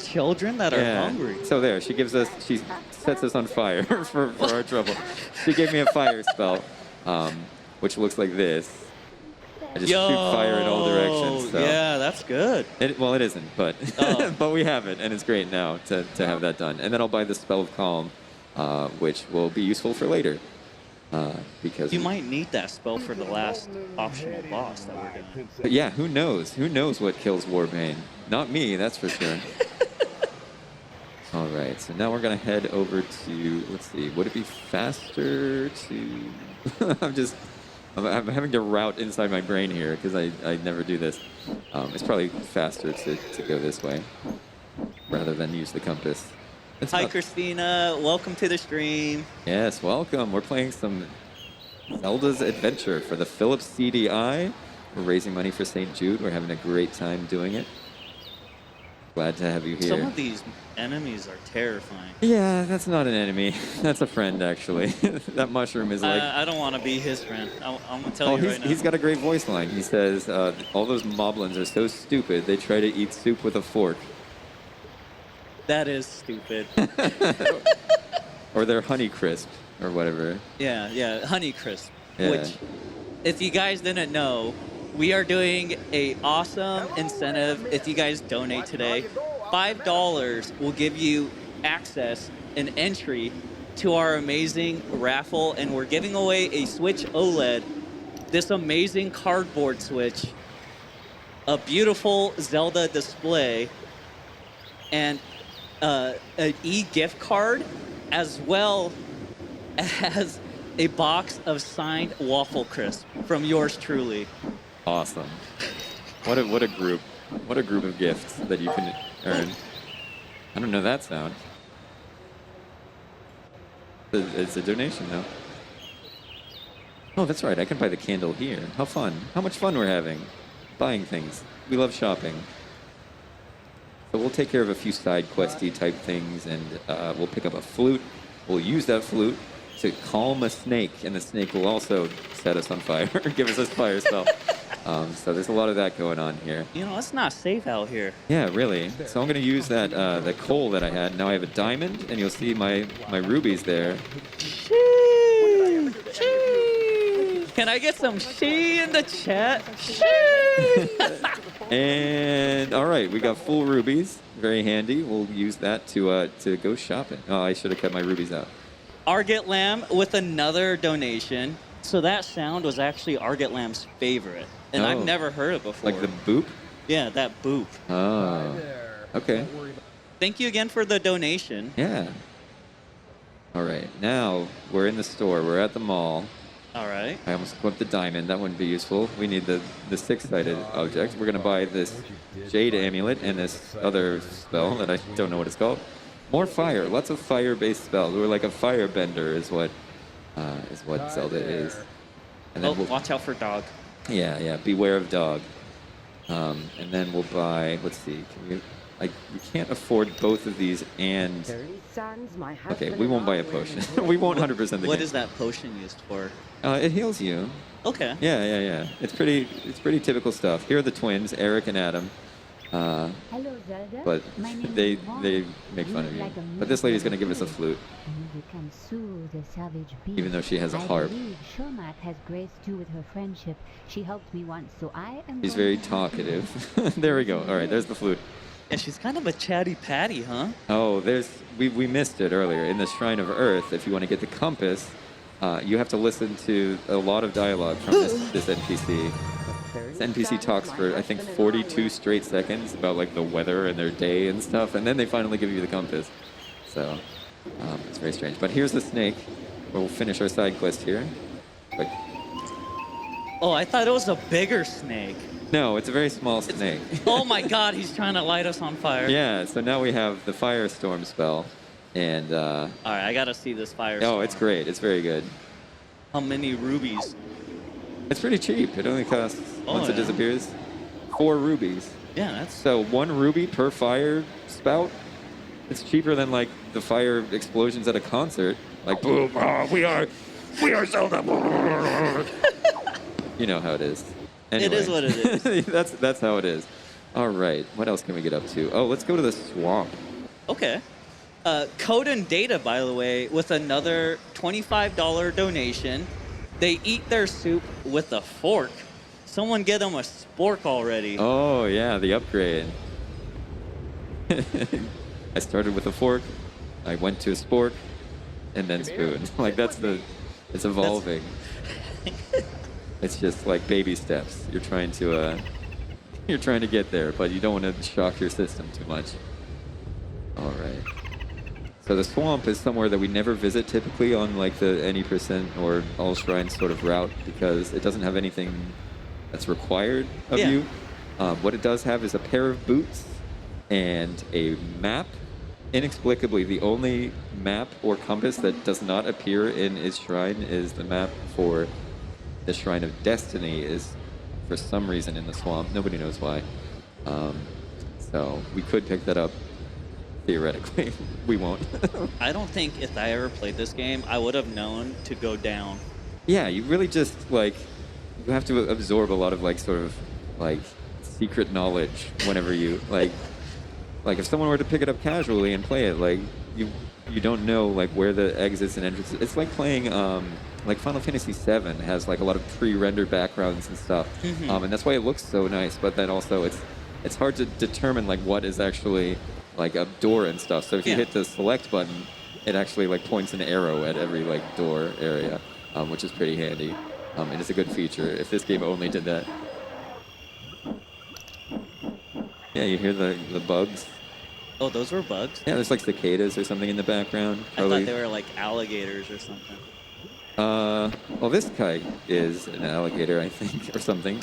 S1: children that are hungry.
S2: So there, she sets us on fire for our trouble. She gave me a fire spell, which looks like this. I just shoot fire in all directions. So.
S1: Yeah, that's good.
S2: It isn't, but but we have it, and it's great now to have that done. And then I'll buy the Spell of Calm, which will be useful for later. Because
S1: you might need that spell for the last optional boss that we're doing.
S2: But yeah, who knows? Who knows what kills Warbane? Not me, that's for sure. All right, so now we're gonna head over to, let's see, would it be faster to... I'm having to route inside my brain here because I never do this. It's probably faster to go this way rather than use the compass.
S1: Hi, Christina. Welcome to the stream.
S2: Yes, welcome. We're playing some Zelda's Adventure for the Philips CDI. We're raising money for St. Jude. We're having a great time doing it. Glad to have you here.
S1: Some of these enemies are terrifying.
S2: Yeah, that's not an enemy. That's a friend, actually. That mushroom is like...
S1: I don't want to be his friend. I'm going to tell you right now.
S2: He's got a great voice line. He says, all those moblins are so stupid, they try to eat soup with a fork.
S1: That is stupid.
S2: Or they're Honeycrisp, or whatever.
S1: Yeah, Honeycrisp.
S2: Yeah.
S1: Which, if you guys didn't know, we are doing a awesome incentive. If you guys donate today, $5 will give you access and entry to our amazing raffle, and we're giving away a Switch OLED, this amazing cardboard Switch, a beautiful Zelda display, and an e-gift card, as well as a box of signed Waffle Crisp from yours truly.
S2: Awesome. What a group. What a group of gifts that you can earn. I don't know that sound. It's a donation though. Oh, that's right. I can buy the candle here. How fun. How much fun we're having. Buying things. We love shopping. So we'll take care of a few side questy type things, and we'll pick up a flute. We'll use that flute to calm a snake, and the snake will also set us on fire, give us a fire spell. So there's a lot of that going on here.
S1: You know, it's not safe out here.
S2: Yeah, really. So I'm going to use that the coal that I had. Now I have a diamond, and you'll see my rubies there.
S1: Can I get some she in the chat?
S2: And all right, we got full rubies. Very handy. We'll use that to go shopping. Oh, I should have kept my rubies out.
S1: Arget Lamb with another donation. So that sound was actually Arget Lamb's favorite, and I've never heard it before.
S2: Like the boop?
S1: Yeah, that boop.
S2: Oh, okay.
S1: Thank you again for the donation.
S2: Yeah. All right, now we're in the store. We're at the mall.
S1: All right.
S2: I almost equipped the diamond. That wouldn't be useful. We need the six-sided object. We're going to buy this Jade Amulet and this other spell that I don't know what it's called. More fire. Lots of fire-based spells. We're like a firebender is what Zelda is. And
S1: Oh,
S2: then
S1: watch out for dog.
S2: yeah. Beware of dog. And then we'll buy. Let's see. We can't afford both of these and. Okay, we won't buy a potion. We won't 100% the game.
S1: What is that potion used for?
S2: It heals you.
S1: Okay.
S2: Yeah. It's pretty typical stuff. Here are the twins, Eric and Adam.
S10: Hello, Zelda.
S2: But
S10: My name
S2: they
S10: is Yvonne.
S2: they make fun of you. But this lady's gonna give us a flute,
S10: Music can soothe the savage beast.
S2: even though she has a harp.
S10: I believe Shomak has grace too with her friendship. She helped me once, so I am.
S2: She's
S10: going
S2: very
S10: to help
S2: talkative. There we go. All right, there's the flute.
S1: Yeah, she's kind of a chatty patty, huh?
S2: Oh, we missed it earlier in the Shrine of Earth. If you want to get the compass, you have to listen to a lot of dialogue from this NPC. This NPC talks for, I think, 42 straight seconds about like the weather and their day and stuff, and then they finally give you the compass. So it's very strange. But here's the snake. We'll finish our side quest here. But
S1: Oh, I thought it was a bigger snake.
S2: no, it's a very small snake.
S1: Oh my God, he's trying to light us on fire.
S2: Yeah, so now we have the Firestorm Spell, and
S1: All right, I gotta see this fire.
S2: oh, it's great. It's very good.
S1: How many rubies?
S2: It's pretty cheap. It only costs, once it
S1: yeah.
S2: disappears, 4 rubies.
S1: Yeah, that's.
S2: So 1 ruby per fire spout. It's cheaper than like the fire explosions at a concert. Like boom, we are Zelda. You know how it is. Anyway.
S1: It is what it is.
S2: that's how it is. All right. What else can we get up to? Oh, let's go to the swamp.
S1: Okay. Code and Data, by the way, with another $25 donation. They eat their soup with a fork. Someone get them a spork already.
S2: Oh yeah, the upgrade. I started with a fork. I went to a spork, and then spoon. Like it's evolving. It's just like baby steps. You're trying to get there, but you don't want to shock your system too much. All right. So the swamp is somewhere that we never visit typically on like the any percent or all shrines sort of route because it doesn't have anything that's required of
S1: Yeah.
S2: you. What it does have is a pair of boots and a map. Inexplicably, the only map or compass that does not appear in its shrine is the map for the Shrine of Destiny is for some reason in the swamp. Nobody knows why. So we could pick that up theoretically. We won't.
S1: I don't think if I ever played this game, I would have known to go down.
S2: Yeah, you really just like you have to absorb a lot of like sort of like secret knowledge whenever you like if someone were to pick it up casually and play it, like you don't know like where the exits and entrances. It's like playing like Final Fantasy VII has like a lot of pre-rendered backgrounds and stuff, and that's why it looks so nice. But then also it's hard to determine like what is actually like a door and stuff. So if you hit the select button, it actually like points an arrow at every like door area, which is pretty handy, and it's a good feature. If this game only did that. Yeah, you hear the bugs.
S1: Oh, those were bugs?
S2: Yeah, there's like cicadas or something in the background.
S1: I thought they were like alligators or something.
S2: Well, this guy is an alligator, I think, or something.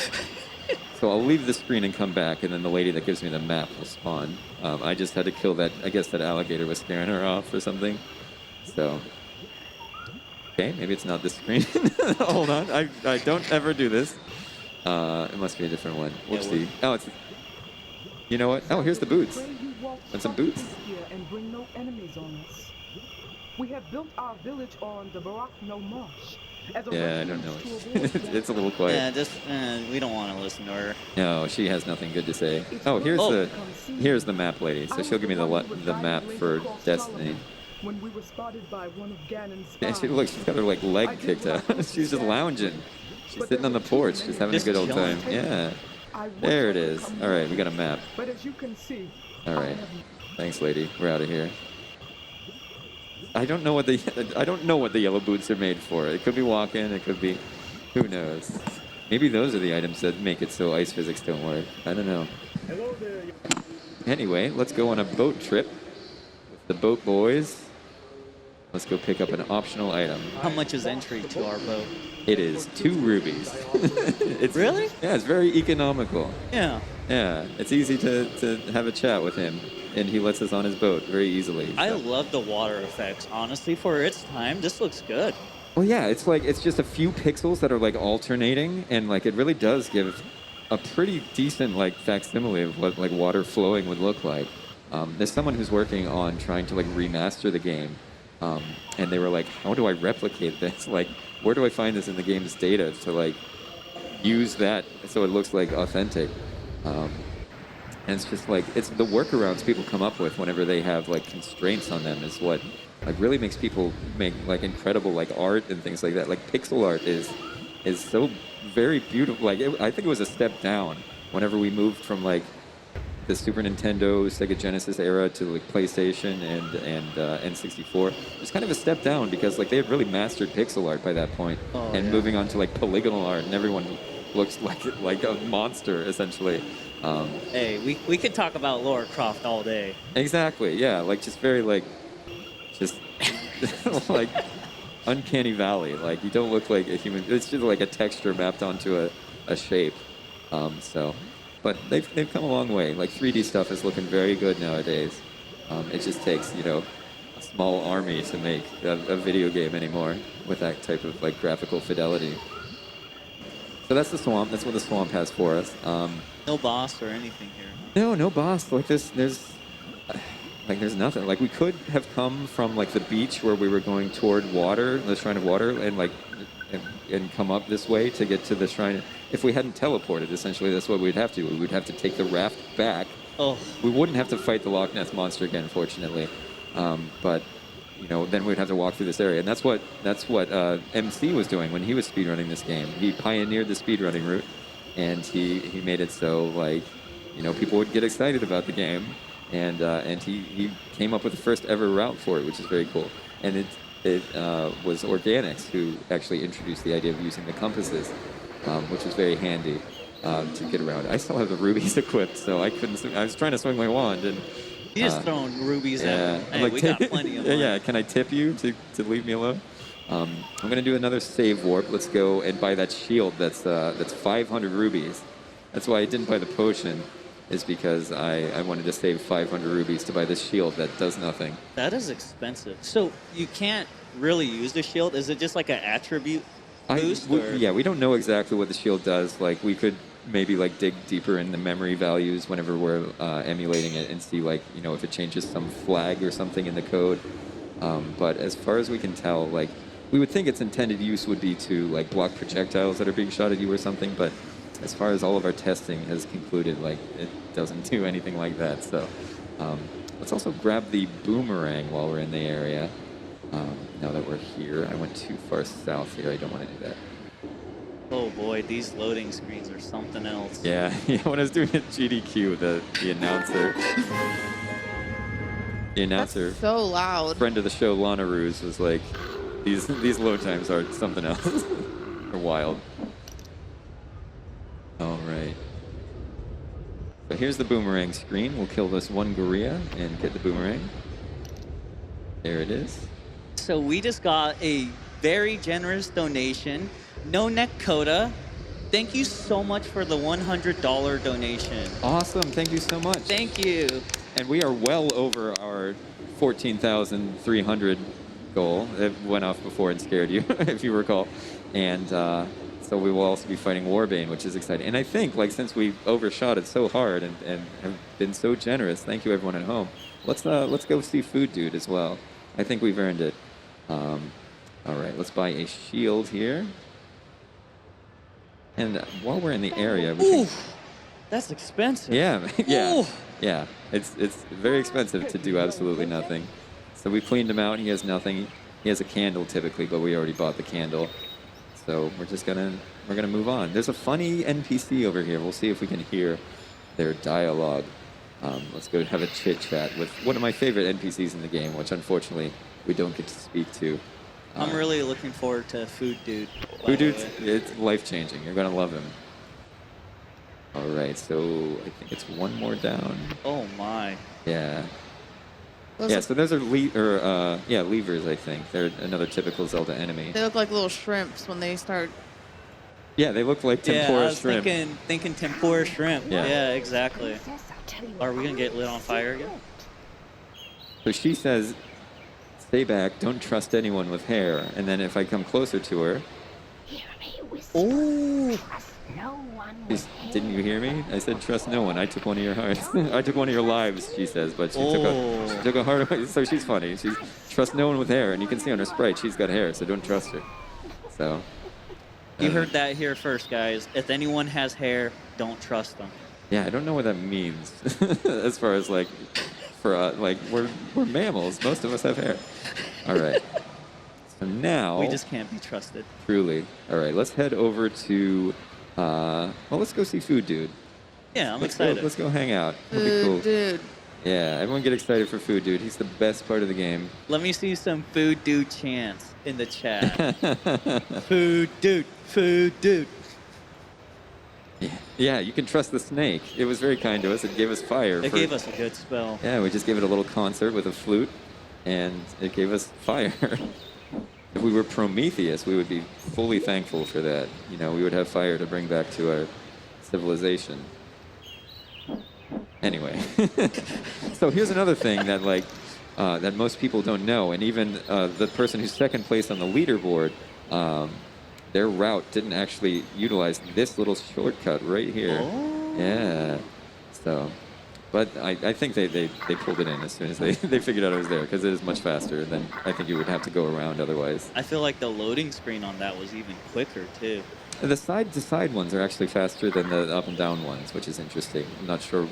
S2: So I'll leave the screen and come back, and then the lady that gives me the map will spawn. I just had to kill that. I guess that alligator was scaring her off or something. So, okay, maybe it's not this screen. Hold on, I don't ever do this. It must be a different one. Whoopsie. Oh, it's. You know what? Oh, here's the boots. Want some boots?
S11: And bring no enemies on us. We have built our village on the Barakno Marsh.
S2: Yeah, I don't know. It's a little quiet.
S1: Yeah, just we don't want to listen to her.
S2: No, she has nothing good to say. Oh, here's the map lady. So she'll give me the map for Destiny.
S11: When we were spotted by one of Ganon's
S2: Yeah, she's got her like leg kicked out. She's just lounging. She's sitting on the porch, just having a good old time. Yeah. There it is. All right, we got a map.
S11: But as you can see.
S2: All right. Thanks, lady. We're out of here. I don't know what the yellow boots are made for. It could be walking. It could be, who knows? Maybe those are the items that make it so ice physics don't work. I don't know.
S6: Hello there.
S2: Anyway, let's go on a boat trip with the boat boys. Let's go pick up an optional item.
S1: How much is entry to our boat?
S2: It is 2 rubies. It's
S1: Really?
S2: Yeah, it's very economical.
S1: Yeah.
S2: Yeah, it's easy to have a chat with him, and he lets us on his boat very easily.
S1: I
S2: so.
S1: love the water effects. Honestly, for its time, this looks good.
S2: Well, yeah, it's just a few pixels that are like alternating, and like it really does give a pretty decent like facsimile of what like water flowing would look like. There's someone who's working on trying to like remaster the game, and they were like, how do I replicate this? Like, where do I find this in the game's data to like use that so it looks like authentic? And it's just like, it's the workarounds people come up with whenever they have like constraints on them is what like really makes people make like incredible like art and things like that. Like pixel art is so very beautiful. Like I think it was a step down whenever we moved from like the Super Nintendo, Sega Genesis era to like PlayStation and N64. It was kind of a step down because like they had really mastered pixel art by that point, and moving on to like polygonal art, and everyone looks like a monster essentially.
S1: Hey, we could talk about Lara Croft all day.
S2: Exactly, yeah, like just very like just like uncanny valley. Like you don't look like a human. It's just like a texture mapped onto a shape. But they've come a long way. Like 3D stuff is looking very good nowadays. It just takes a small army to make a video game anymore with that type of like graphical fidelity. So that's the swamp. That's what the swamp has for us.
S1: No boss or anything here.
S2: No boss. Like there's nothing. Like we could have come from like the beach where we were going toward water, the Shrine of Water, and like and come up this way to get to the shrine. If we hadn't teleported, essentially, that's what we'd have to do. We'd have to take the raft back.
S1: Oh.
S2: We wouldn't have to fight the Loch Ness Monster again, fortunately. But then we'd have to walk through this area, and that's what MC was doing when he was speedrunning this game. He pioneered the speedrunning route, and he made it so like people would get excited about the game, and he came up with the first ever route for it, which is very cool. And it was Organics who actually introduced the idea of using the compasses, which was very handy to get around. I still have the rubies equipped, so I couldn't. I was trying to swing my wand, and
S1: You just throwing rubies at me. Hey,
S2: like,
S1: we got plenty of them.
S2: Yeah, can I tip you to leave me alone? I'm going to do another save warp. Let's go and buy that shield that's 500 rubies. That's why I didn't buy the potion, is because I wanted to save 500 rubies to buy this shield that does nothing.
S1: That is expensive. So you can't really use the shield? Is it just like an attribute boost?
S2: Yeah, we don't know exactly what the shield does. Like, we could maybe like dig deeper in the memory values whenever we're emulating it and see like if it changes some flag or something in the code. But as far as we can tell, like we would think its intended use would be to like block projectiles that are being shot at you or something. But as far as all of our testing has concluded, like it doesn't do anything like that. So let's also grab the boomerang while we're in the area. Now that we're here, I went too far south here. I don't want to do that.
S1: Oh boy, these loading screens are something else.
S2: Yeah, when I was doing it GDQ, the announcer,
S4: That's so loud.
S2: friend of the show, Lana Ruse, was like, these load times are something else. They're wild. All right. So here's the boomerang screen. We'll kill this one gorilla and get the boomerang. There it is.
S1: So we just got a very generous donation. No Neck Coda. Thank you so much for the $100 donation.
S2: Awesome. Thank you so much.
S1: Thank you.
S2: And we are well over our 14,300 goal. It went off before and scared you, if you recall. And so we will also be fighting Warbane, which is exciting. And I think, like, since we overshot it so hard and have been so generous, thank you everyone at home. Let's go see Food Dude as well. I think we've earned it. All right, let's buy a shield here. And while we're in the area,
S1: that's expensive.
S2: Yeah,
S1: Ooh.
S2: yeah. It's very expensive to do absolutely nothing. So we cleaned him out. He has nothing. He has a candle typically, but we already bought the candle. So we're gonna move on. There's a funny NPC over here. We'll see if we can hear their dialogue. Let's go have a chit chat with one of my favorite NPCs in the game, which unfortunately we don't get to speak to.
S1: I'm really looking forward to Food Dude.
S2: Food Dude's it's life-changing. You're gonna love him. All right, so I think it's one more down.
S1: Oh my.
S2: Yeah.
S4: Those
S2: Yeah,
S4: look-
S2: so those are levers, I think. They're another typical Zelda enemy.
S4: They look like little shrimps when they start.
S2: Yeah, they look like
S1: Yeah,
S2: tempura
S1: I was
S2: shrimp.
S1: thinking tempura shrimp.
S2: Yeah.
S1: Yeah, exactly.
S7: Princess, I'll tell you
S1: Are we gonna
S7: a
S1: get lit on fire again?
S2: So she says, stay back, don't trust anyone with hair. And then if I come closer to her,
S7: Hear me whisper.
S1: Oh,
S7: Trust no one
S2: she's,
S7: with
S2: didn't you hear me? I said trust no one. I took one of your hearts. I took one of your lives, she says, but she took a heart away. So she's funny. She's trust no one with hair, and you can see on her sprite she's got hair, so don't trust her. So
S1: you heard that here first, guys. If anyone has hair, don't trust them.
S2: yeah, I don't know what that means as far as like for like we're mammals. Most of us have hair. All right. So now
S1: We just can't be trusted.
S2: truly. All right, let's head over to let's go see Food Dude.
S1: Yeah, I'm
S2: Let's
S1: excited.
S2: go hang out. It'll be cool.
S4: Dude.
S2: Yeah, everyone get excited for Food Dude. He's the best part of the game.
S1: Let me see some food dude chants in the chat. Food dude, food dude.
S2: Yeah, you can trust the snake. It was very kind to us. It gave us fire.
S1: It gave us a good spell.
S2: Yeah, we just gave it a little concert with a flute, and it gave us fire. If we were Prometheus, we would be fully thankful for that. You know, we would have fire to bring back to our civilization. Anyway, so here's another thing that that most people don't know, and even the person who's second place on the leaderboard, their route didn't actually utilize this little shortcut right here.
S1: Oh.
S2: Yeah. So, but I think they pulled it in as soon as they figured out it was there, because it is much faster than I think you would have to go around otherwise.
S1: I feel like the loading screen on that was even quicker too.
S2: The side-to-side ones are actually faster than the up and down ones, which is interesting. I'm not sure,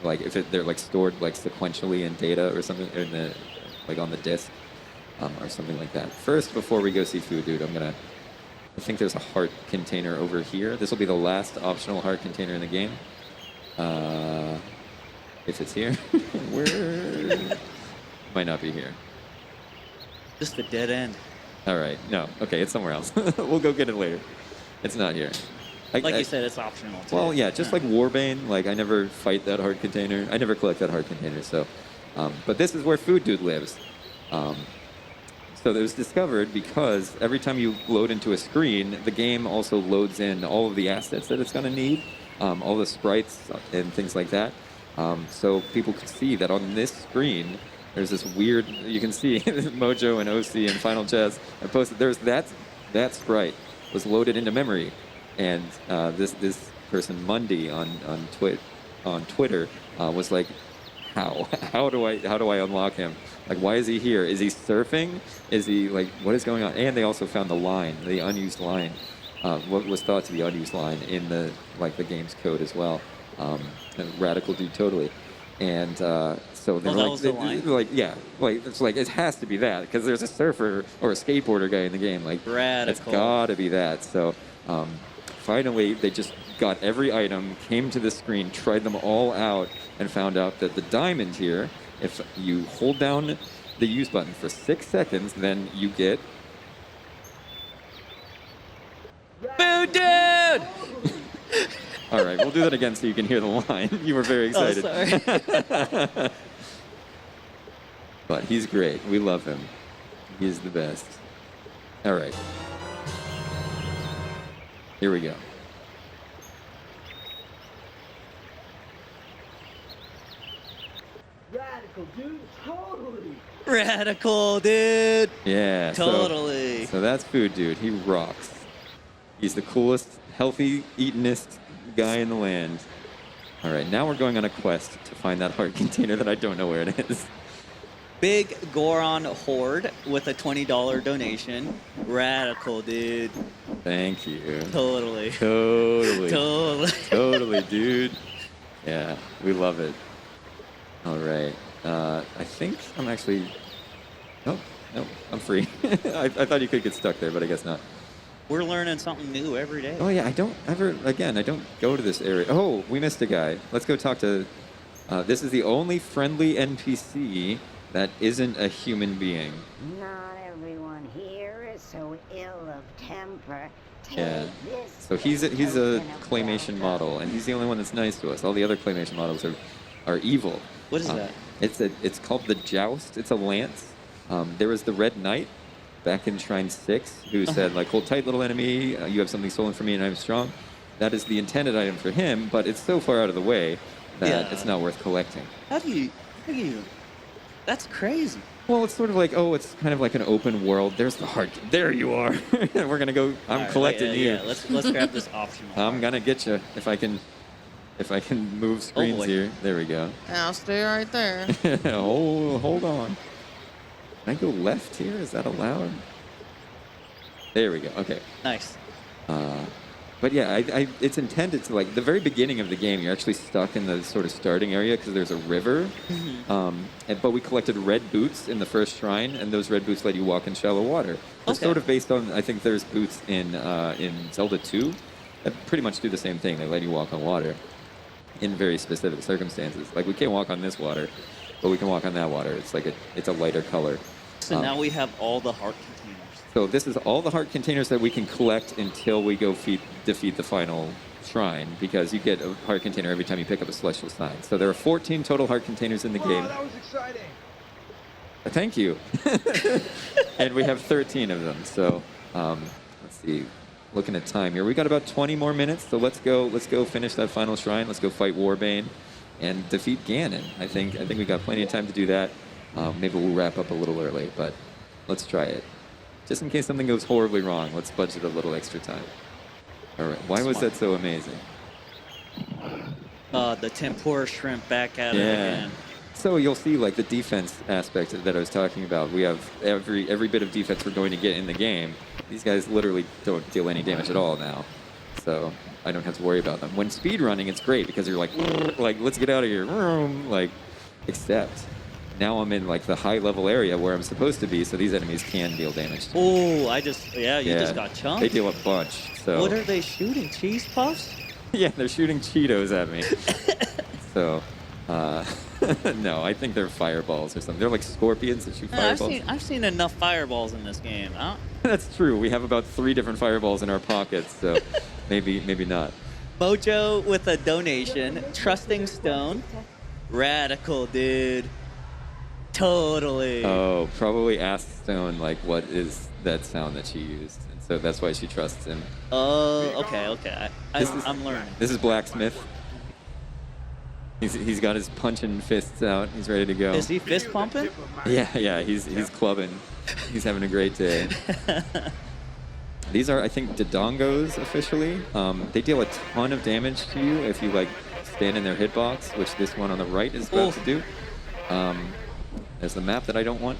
S2: like if they're like stored like sequentially in data or something in the like on the disk, or something like that. First, before we go see Food Dude, I think there's a heart container over here. This will be the last optional heart container in the game. If it's here, where might not be here.
S1: Just a dead end.
S2: All right, no, okay, it's somewhere else. We'll go get it later. It's not here.
S1: Like you said, it's optional too.
S2: Well, yeah, just like Warbane, like I never fight that heart container. I never collect that heart container, so. But this is where Food Dude lives. So it was discovered because every time you load into a screen, the game also loads in all of the assets that it's going to need, all the sprites and things like that. So people could see that on this screen, there's this weird, you can see Mojo and OC and Final Chess. I posted, there's that sprite was loaded into memory. And this person, Mundy, on Twitter, was like, how do I unlock him? Like, why is he here? Is he surfing? Is he like, what is going on? And they also found the unused line, what was thought to be unused line in the game's code as well. Radical dude, totally. And so they're
S1: that was the line?
S2: it's like it has to be that because there's a surfer or a skateboarder guy in the game. Like,
S1: Radical.
S2: it's gotta be that. So finally, they just got every item, came to the screen, tried them all out, and found out that the diamond here, if you hold down the use button for 6 seconds, then you get...
S1: Food Dude!
S2: All right, we'll do that again so you can hear the line. You were very excited.
S1: Oh, sorry.
S2: But he's great. We love him. He's the best. All right. Here we go.
S5: Radical, dude. Totally.
S1: Radical, dude.
S2: Yeah.
S1: Totally.
S2: So that's Food Dude. He rocks. He's the coolest, healthy, eatinest guy in the land. All right, now we're going on a quest to find that heart container that I don't know where it is.
S1: Big Goron Horde with a $20 donation. Radical, dude.
S2: Thank you.
S1: Totally.
S2: Totally.
S1: Totally.
S2: Totally, dude. Yeah, we love it. All right. I think I'm actually... No, I'm free. I thought you could get stuck there, but I guess not.
S1: We're learning something new every day.
S2: Oh, yeah, I don't go to this area. Oh, we missed a guy. Let's go talk to... this is the only friendly NPC that isn't a human being.
S7: Not everyone here is so ill of temper. Take
S2: Yeah.
S7: this
S2: So he's a
S7: token of
S2: claymation
S7: welcome.
S2: model, and he's the only one that's nice to us. All the other claymation models are evil.
S1: What is that?
S2: It's called the Joust. It's a lance. There was the Red Knight back in Shrine 6 who said, like, hold tight, little enemy. You have something stolen from me and I'm strong. That is the intended item for him, but it's so far out of the way that it's not worth collecting.
S1: How do you... That's crazy.
S2: Well, it's sort of like, it's kind of like an open world. There's the heart. There you are. We're going to go. I'm collecting you.
S1: Yeah, let's grab this optional.
S2: I'm going to get you if I can move screens here. There we go.
S4: I'll stay right there.
S2: Hold on. Can I go left here? Is that allowed? There we go. Okay.
S1: Nice.
S2: But yeah, it's intended to, like, the very beginning of the game, you're actually stuck in the sort of starting area because there's a river. But we collected red boots in the first shrine, and those red boots let you walk in shallow water. It's sort of based on, I think there's boots in Zelda 2 that pretty much do the same thing. They let you walk on water in very specific circumstances. Like, we can't walk on this water, but we can walk on that water. It's like it's a lighter color.
S1: So now we have all the heart containers.
S2: So this is all the heart containers that we can collect until we go defeat the final shrine, because you get a heart container every time you pick up a celestial sign. So there are 14 total heart containers in the game.
S6: That was exciting.
S2: Thank you. And we have 13 of them. So let's see. Looking at time here, we got about 20 more minutes. So let's go finish that final shrine. Let's go fight Warbane and defeat Ganon. I think we got plenty of time to do that. Maybe we'll wrap up a little early, but let's try it. Just in case something goes horribly wrong, let's budget a little extra time. All right. Why was that so amazing?
S1: The tempura shrimp back at it again.
S2: So you'll see, like, the defense aspect that I was talking about. We have every bit of defense we're going to get in the game. These guys literally don't deal any damage at all now. So I don't have to worry about them. When speedrunning, it's great because you're like, let's get out of here. Like, except now I'm in, like, the high-level area where I'm supposed to be, so these enemies can deal damage to me.
S1: Oh, you just got chunked.
S2: They deal a bunch. So
S1: what are they shooting? Cheese puffs?
S2: Yeah, they're shooting Cheetos at me. So, no, I think they're fireballs or something. They're like scorpions that shoot fireballs.
S1: I've seen enough fireballs in this game.
S2: That's true. We have about 3 different fireballs in our pockets, so maybe not.
S1: Mojo with a donation. Trusting Stone. Radical, dude. Totally.
S2: Oh, probably asked Stone, like, what is that sound that she used. And so that's why she trusts him.
S1: Oh, okay. I'm learning.
S2: This is Blacksmith. He's got his punching fists out. He's ready to go.
S1: Is he fist pumping?
S2: Yeah. He's clubbing. He's having a great day. These are, I think, Dodongos officially. They deal a ton of damage to you if you, like, stand in their hitbox, which this one on the right is about to do. There's the map that I don't want.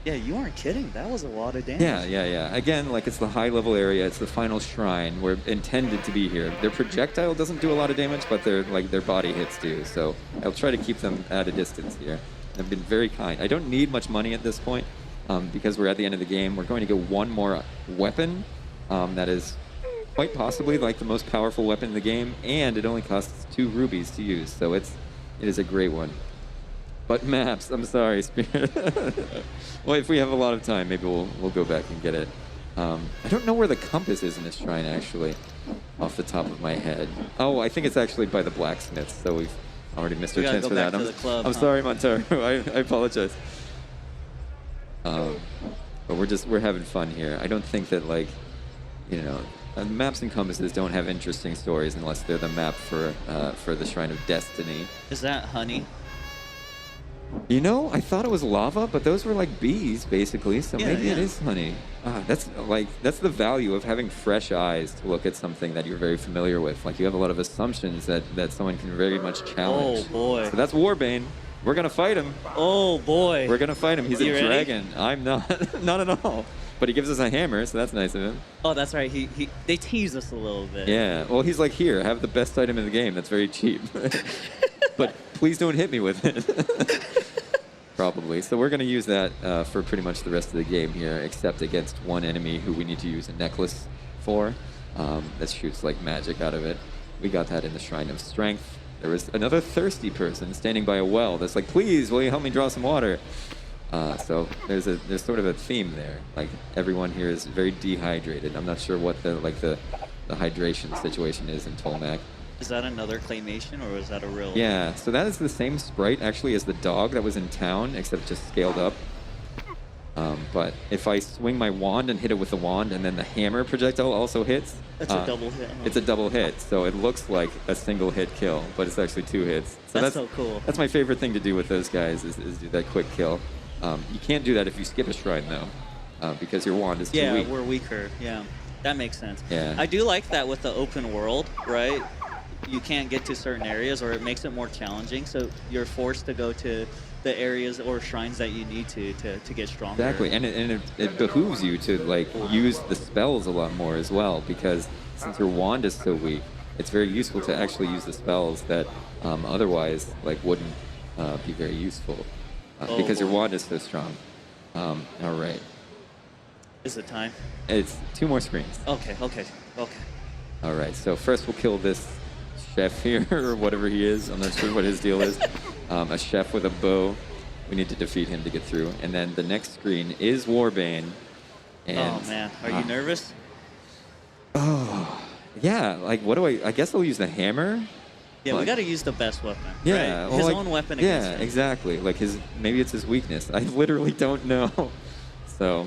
S1: Yeah, you aren't kidding. That was a lot of damage.
S2: Yeah. Again, like, it's the high-level area. It's the final shrine. We're intended to be here. Their projectile doesn't do a lot of damage, but their body hits do. So I'll try to keep them at a distance here. I've been very kind. I don't need much money at this point because we're at the end of the game. We're going to get one more weapon that is quite possibly, like, the most powerful weapon in the game, and it only costs 2 rubies to use. So it is a great one. But maps, I'm sorry, Spirit. Well, if we have a lot of time, maybe we'll go back and get it. I don't know where the compass is in this shrine, actually, off the top of my head. Oh, I think it's actually by the blacksmith, so we've already missed our chance for that. I'm sorry, Montaro. I apologize. But we're having fun here. I don't think that, like, maps and compasses don't have interesting stories unless they're the map for the Shrine of Destiny.
S1: Is that honey?
S2: I thought it was lava, but those were like bees, basically. So maybe it is honey. That's the value of having fresh eyes to look at something that you're very familiar with. Like, you have a lot of assumptions that someone can very much challenge.
S1: Oh boy!
S2: So that's Warbane. We're gonna fight him.
S1: Oh boy!
S2: We're gonna fight him. He's a dragon.
S1: Ready?
S2: I'm not. Not at all. But he gives us a hammer, so that's nice of him.
S1: Oh, that's right. They tease us a little bit.
S2: Yeah. Well, he's like, here, have the best item in the game. That's very cheap. But please don't hit me with it. Probably. So we're going to use that for pretty much the rest of the game here, except against one enemy who we need to use a necklace for that shoots, like, magic out of it. We got that in the Shrine of Strength. There was another thirsty person standing by a well that's like, please, will you help me draw some water? So there's sort of a theme there. Like, everyone here is very dehydrated. I'm not sure what the hydration situation is in Tolmac.
S1: Is that another claymation, or is that a real?
S2: Yeah, so that is the same sprite actually as the dog that was in town, except just scaled up. But if I swing my wand and hit it with the wand, and then the hammer projectile also hits,
S1: That's a double hit. Huh?
S2: It's a double hit, so it looks like a single hit kill, but it's actually 2 hits. So
S1: that's so cool.
S2: That's my favorite thing to do with those guys is do that quick kill. You can't do that if you skip a shrine though, because your wand is too weak.
S1: Yeah, we're weaker. Yeah, that makes sense.
S2: Yeah.
S1: I do like that with the open world, right? You can't get to certain areas, or it makes it more challenging. So you're forced to go to the areas or shrines that you need to get stronger.
S2: Exactly, and it behooves you to like use the spells a lot more as well, because since your wand is so weak, it's very useful to actually use the spells that otherwise like wouldn't be very useful because your wand is so strong. All right.
S1: Is it time?
S2: It's 2 more screens.
S1: Okay.
S2: All right, so first we'll kill this chef here, or whatever he is. I'm not sure what his deal is. A chef with a bow. We need to defeat him to get through. And then the next screen is Warbane. And,
S1: oh, man. Are you nervous?
S2: Oh, yeah. Like, what do I guess I'll use the hammer.
S1: Yeah, we got to use the best weapon.
S2: Yeah.
S1: Right?
S2: Well,
S1: his own weapon against him.
S2: Yeah, exactly. Like, maybe it's his weakness. I literally don't know. So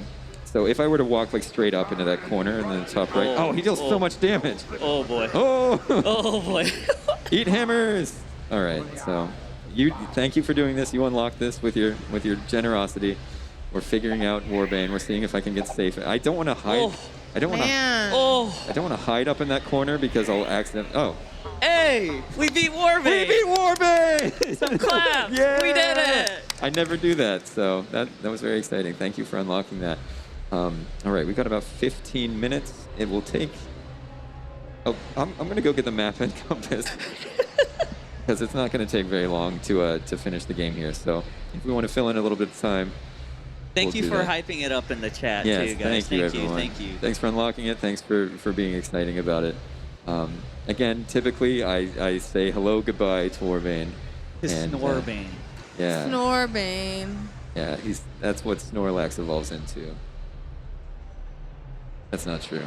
S2: if I were to walk like straight up into that corner and then the top right, he deals so much damage.
S1: Oh boy.
S2: Oh
S1: boy.
S2: Eat hammers. All right. So thank you for doing this. You unlocked this with your
S1: Oh.
S2: generosity. We're figuring out Warbane. We're seeing if I can get safe. I don't want to hide. I don't want to. I don't want to hide up in that corner because I'll accident. Oh.
S1: Hey, we beat Warbane.
S2: We beat Warbane.
S1: Some claps.
S2: Yeah.
S1: We did it.
S2: I never do that, so that was very exciting. Thank you for unlocking that. All right, we've got about 15 minutes. It will take. Oh, I'm going to go get the map and compass because it's not going to take very long to finish the game here. So if we want to fill in a little bit of time.
S1: Thank
S2: we'll
S1: you for
S2: that.
S1: hyping it up in the chat
S2: Yes,
S1: too, guys.
S2: thank you, everyone.
S1: Thank you.
S2: Thanks for unlocking it. Thanks for being exciting about it. Again, typically I say hello, goodbye to Warbane.
S1: Snorbane.
S2: Yeah.
S4: Snorbane.
S2: Yeah, that's what Snorlax evolves into. That's not true.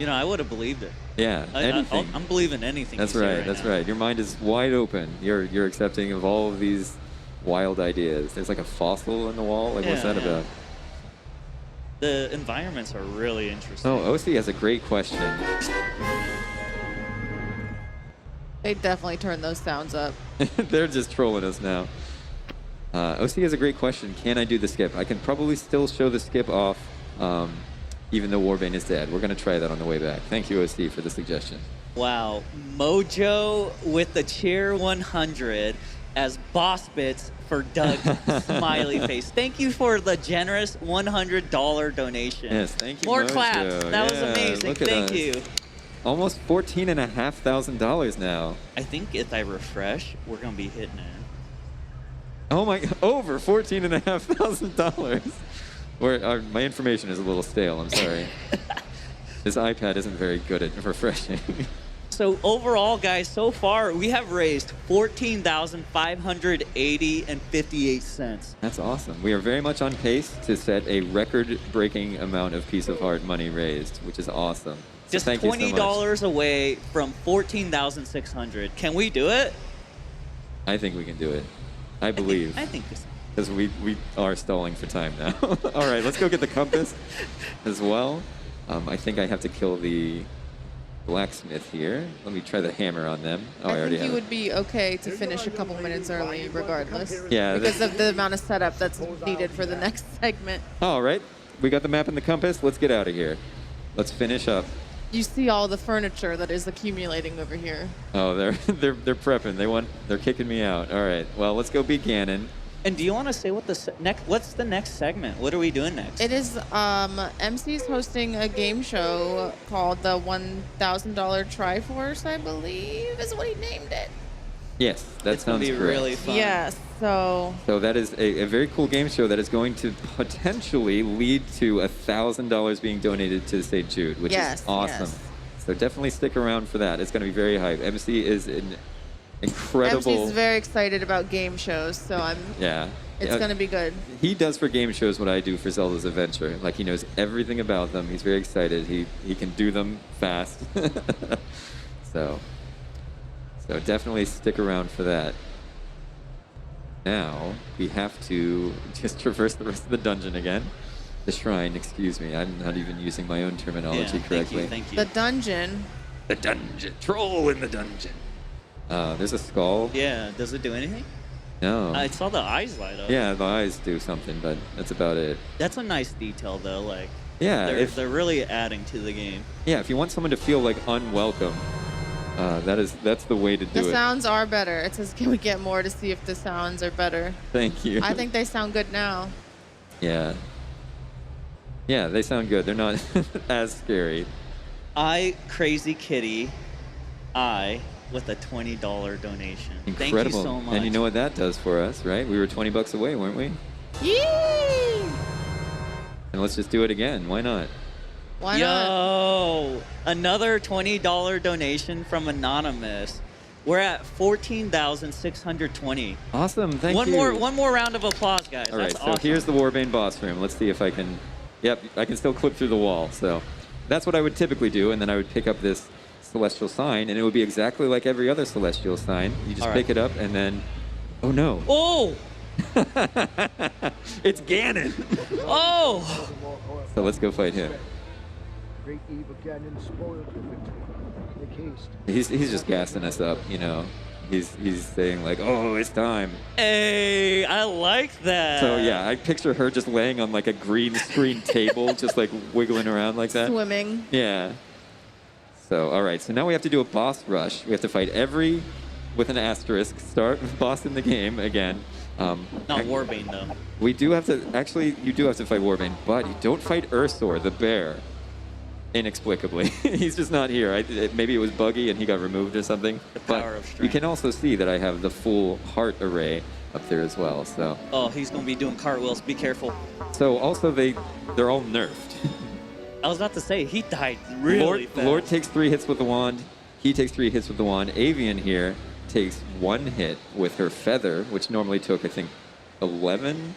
S1: I would have believed it.
S2: Yeah, anything.
S1: I'm believing anything.
S2: That's
S1: you say
S2: right. That's
S1: now.
S2: right. Your mind is wide open. You're accepting of all of these wild ideas. There's like a fossil in the wall. Like, what's that about?
S1: The environments are really interesting.
S2: Oh, OC has a great question.
S4: They definitely turned those sounds up.
S2: They're just trolling us now. OC has a great question. Can I do the skip? I can probably still show the skip off, even though Warbane is dead. We're going to try that on the way back. Thank you, OC, for the suggestion.
S1: Wow. Mojo with the Cheer 100 as boss bits for Doug Smiley Face. Thank you for the generous $100 donation.
S2: Yes, thank you,
S1: More
S2: Mojo.
S1: claps. That was amazing.
S2: Look at
S1: Thank
S2: us.
S1: you.
S2: Almost $14,500 now.
S1: I think if I refresh, we're going to be hitting it.
S2: Oh my! Over $14,500. My information is a little stale. I'm sorry. This iPad isn't very good at refreshing.
S1: So overall, guys, so far we have raised $14,580.58.
S2: That's awesome. We are very much on pace to set a record-breaking amount of Piece of Heart money raised, which is awesome. So
S1: Just
S2: thank you so much.
S1: $20 away from $14,600. Can we do it?
S2: I think we can do it. I believe.
S1: I think this.
S2: Because we are stalling for time now. All right, let's go get the compass as well. I think I have to kill the blacksmith here. Let me try the hammer on them. Oh, I already
S4: think you
S2: have
S4: would be okay to finish a couple minutes early regardless.
S2: Yeah,
S4: Because of the amount of setup that's needed for the next segment.
S2: All right, we got the map and the compass. Let's get out of here. Let's finish up.
S4: You see all the furniture that is accumulating over here.
S2: Oh, they're prepping. They're kicking me out. All right. Well, let's go beat Ganon.
S1: And do you want to say what's the next segment? What are we doing next?
S4: It is MC's hosting a game show called the $1,000 Triforce, I believe, is what he named it.
S2: Yes, that
S1: It's gonna
S2: sounds
S1: be
S2: correct.
S1: really fun.
S4: Yes, so
S2: that is a very cool game show that is going to potentially lead to $1,000 being donated to St. Jude, which is awesome.
S4: yes.
S2: So definitely stick around for that. It's going to be very hype. MC is an incredible.
S4: MC's very excited about game shows, so it's going to be good.
S2: He does for game shows what I do for Zelda's Adventure. Like, he knows everything about them. He's very excited. He can do them fast. So definitely stick around for that. Now we have to just traverse the rest of the dungeon again. The shrine, excuse me. I'm not even using my own terminology correctly.
S1: Thank you.
S4: The dungeon.
S2: The dungeon. Troll in the dungeon. There's a skull.
S1: Yeah, does it do anything?
S2: No.
S1: I saw the eyes light up.
S2: Yeah, the eyes do something, but that's about it.
S1: That's a nice detail, though. Like,
S2: Yeah,
S1: they're really adding to the game.
S2: Yeah, if you want someone to feel like unwelcome, that's the way to do
S4: The
S2: it.
S4: sounds are better. It says, can we get more to see if the sounds are better?
S2: Thank you.
S4: I think they sound good now.
S2: Yeah. Yeah, they sound good. They're not as scary.
S1: Crazy Kitty, with a $20 donation.
S2: Incredible.
S1: Thank you so much.
S2: And you know what that does for us, right? We were $20 away, weren't we?
S4: Yee!
S2: And let's just do it again. Why not?
S4: Why not?
S1: Yo, another $20 donation from Anonymous. We're at 14,620.
S2: Awesome. Thank you.
S1: One more round of applause, guys.
S2: All right,
S1: That's
S2: so
S1: awesome.
S2: here's the Warbane boss room. Let's see if I can... Yep, I can still clip through the wall. So that's what I would typically do, and then I would pick up this celestial sign, and it would be exactly like every other celestial sign. You just pick it up, and then... Oh, no.
S1: Oh!
S2: It's Ganon!
S1: Oh!
S2: So let's go fight him.
S3: Great Eve of Ganon spoiled your victory. Make haste.
S2: He's just gassing us up, you know. He's saying like, oh, it's time.
S1: Hey, I like that.
S2: So yeah, I picture her just laying on like a green screen table, just like wiggling around like that.
S4: Swimming.
S2: Yeah. So, all right. So now we have to do a boss rush. We have to fight every, with an asterisk, boss in the game again.
S1: Not Warbane, though.
S2: We do have to, actually, you do have to fight Warbane, but you don't fight Ursor, the bear. Inexplicably. He's just not here. Maybe it was buggy and he got removed or something.
S1: The power of strength.
S2: You can also see that I have the full heart array up there as well. So.
S1: Oh, he's going to be doing cartwheels. Be careful.
S2: So also they're all nerfed.
S1: I was about to say, he died really fast.
S2: Lord takes 3 hits with the wand. He takes 3 hits with the wand. Avian here takes 1 hit with her feather, which normally took, I think, 11.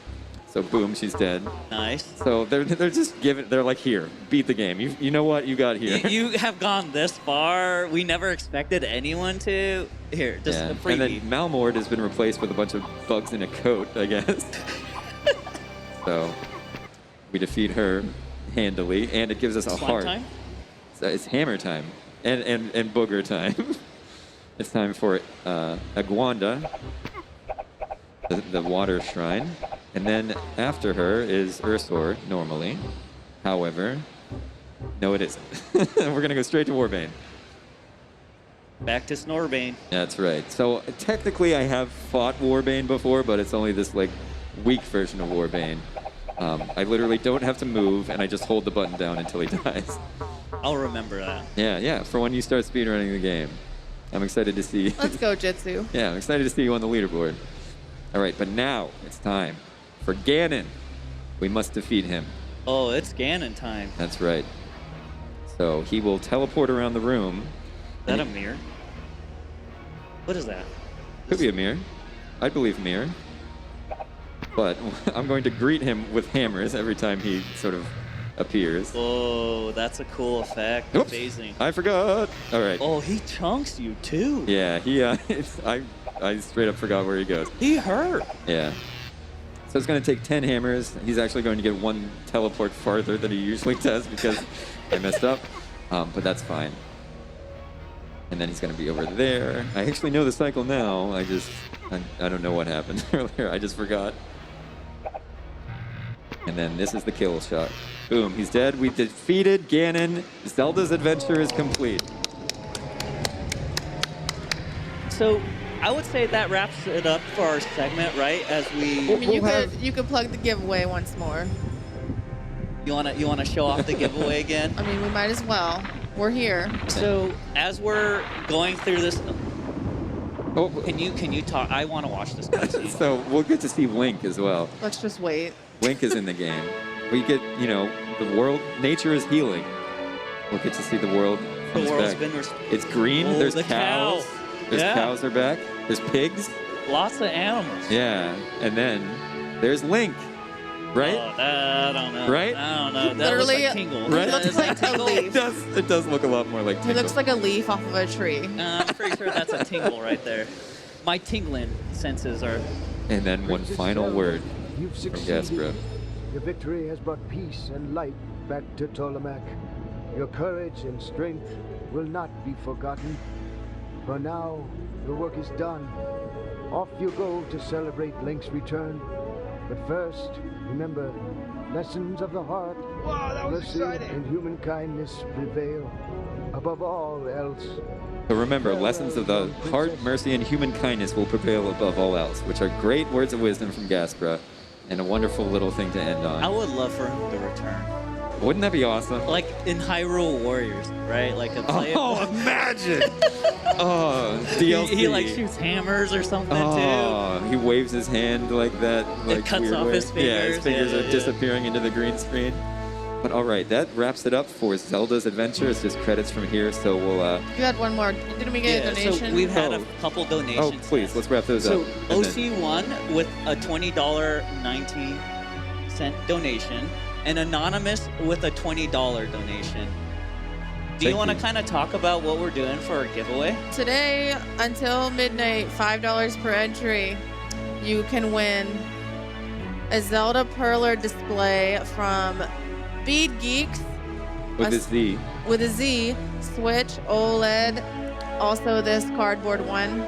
S2: So boom, she's dead.
S1: Nice.
S2: So they're just they're like, here, beat the game. You know what you got here.
S1: You have gone this far. We never expected anyone to. Here, just a freebie.
S2: And then Malmord has been replaced with a bunch of bugs in a coat, I guess. So we defeat her handily, and it gives us a heart.
S1: Time?
S2: So it's hammer time and booger time. It's time for Aguanda, the water shrine. And then after her is Ursor, normally. However, no, it isn't. We're going to go straight to Warbane.
S1: Back to Snorbane.
S2: That's right. So technically I have fought Warbane before, but it's only this like weak version of Warbane. I literally don't have to move, and I just hold the button down until he dies.
S1: I'll remember that.
S2: Yeah, for when you start speedrunning the game. I'm excited to see...
S4: Let's go, Jitsu.
S2: Yeah, I'm excited to see you on the leaderboard. All right, but now it's time for Ganon. We must defeat him.
S1: Oh, it's Ganon time.
S2: That's right. So he will teleport around the room.
S1: Is that a mirror? What is that?
S2: Could be a mirror. I believe mirror. But I'm going to greet him with hammers every time he sort of appears.
S1: Oh, that's a cool effect.
S2: Oops,
S1: Amazing.
S2: I forgot. All right.
S1: Oh, he chunks you too.
S2: Yeah, I straight up forgot where he goes.
S1: He hurt.
S2: Yeah. So it's going to take 10 hammers. He's actually going to get 1 teleport farther than he usually does because I messed up. But that's fine. And then he's going to be over there. I actually know the cycle now. I don't know what happened earlier. I just forgot. And then this is the kill shot. Boom, he's dead. We defeated Ganon. Zelda's adventure is complete.
S1: So I would say that wraps it up for our segment, right? As we
S4: I mean, you could plug the giveaway once more.
S1: You wanna show off the giveaway again?
S4: I mean, we might as well. We're here.
S1: So as we're going through this, can you talk? I want to watch this cutscene.
S2: So we'll get to see Link as well.
S4: Let's just wait.
S2: Link is in the game. We get, the world, nature is healing. We'll get to see the world.
S1: The world's
S2: back.
S1: been
S2: It's green.
S1: Oh,
S2: There's
S1: the
S2: cows.
S1: cow.
S2: There's
S1: Yeah.
S2: cows are back. There's pigs.
S1: Lots of animals.
S2: Yeah. And then there's Link. Right?
S1: Oh, I don't know.
S2: Right?
S1: I don't know. That
S4: Literally,
S1: looks like tingle.
S4: it looks
S1: Is that
S4: like a
S1: tingle?
S4: leaf.
S2: It does look a lot more like
S4: It
S2: tingle.
S4: looks like a leaf off of a tree.
S1: I'm pretty sure that's a tingle right there. My tingling senses are.
S2: And then one final word
S3: You've
S2: from
S3: succeeded.
S2: Gaspra.
S3: Your victory has brought peace and light back to Ptolemaic. Your courage and strength will not be forgotten. For now, the work is done. Off you go to celebrate Link's return. But first, remember, lessons of the heart, mercy and human kindness prevail above all else.
S2: So remember, lessons of the heart, mercy, and human kindness will prevail above all else, which are great words of wisdom from Gaspra, and a wonderful little thing to end
S1: I
S2: on.
S1: would love for him to return.
S2: Wouldn't that be awesome?
S1: Like in Hyrule Warriors, right? Like a play.
S2: Oh, imagine! Oh, DLC.
S1: He like shoots hammers or something too.
S2: Oh, he waves his hand like that. Like
S1: cuts
S2: weird
S1: off
S2: way.
S1: his
S2: Yeah,
S1: fingers.
S2: his fingers
S1: Yeah,
S2: are
S1: yeah.
S2: disappearing into the green screen. But all right, that wraps it up for Zelda's Adventure. It's just credits from here, so we'll...
S4: You had one more. Didn't we get a donation?
S1: So we've had
S2: Oh.
S1: a couple donations.
S2: Oh, please, let's wrap those
S1: So
S2: up. and then-
S1: OC1 with a $20.90 donation, and Anonymous with a $20 donation. Do you
S2: Thank
S1: want to
S2: you.
S1: kind of talk about what we're doing for our giveaway?
S4: Today, until midnight, $5 per entry, you can win a Zelda Perler display from Bead Geeks
S2: With
S4: a-
S2: a Z.
S4: with a Z, Switch, OLED, also this cardboard one,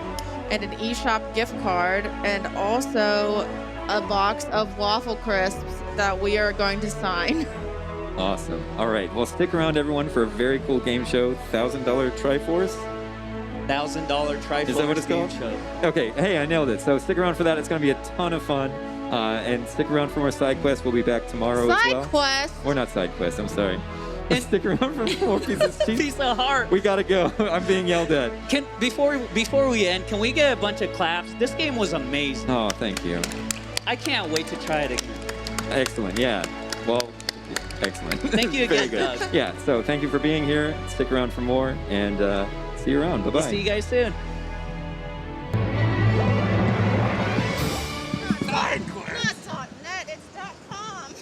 S4: and an eShop gift card, and also a box of waffle crisps that we are going to sign.
S2: Awesome. All right, well, stick around, everyone, for a very cool game show, $1,000 Triforce.
S1: $1,000 Triforce
S2: Is that what it's
S1: game
S2: called?
S1: show.
S2: Okay, hey, I nailed it. So stick around for that. It's going to be a ton of fun. And stick around for more side quests. We'll be back tomorrow as well.
S4: Side quest.
S2: Or not side quests, I'm sorry. And stick around for more pieces of cheese.
S1: Piece of heart.
S2: We got to go. I'm being yelled at.
S1: Can before we end, can we get a bunch of claps? This game was amazing.
S2: Oh, thank you.
S1: I can't wait to try it again.
S2: Excellent. Yeah. Well, excellent.
S1: Thank you
S2: Very
S1: again,
S2: good.
S1: Doug.
S2: Yeah, so thank you for being here. Stick around for more, and see you around. Bye-bye.
S1: We'll see you guys soon.
S4: Not .net, it's .com.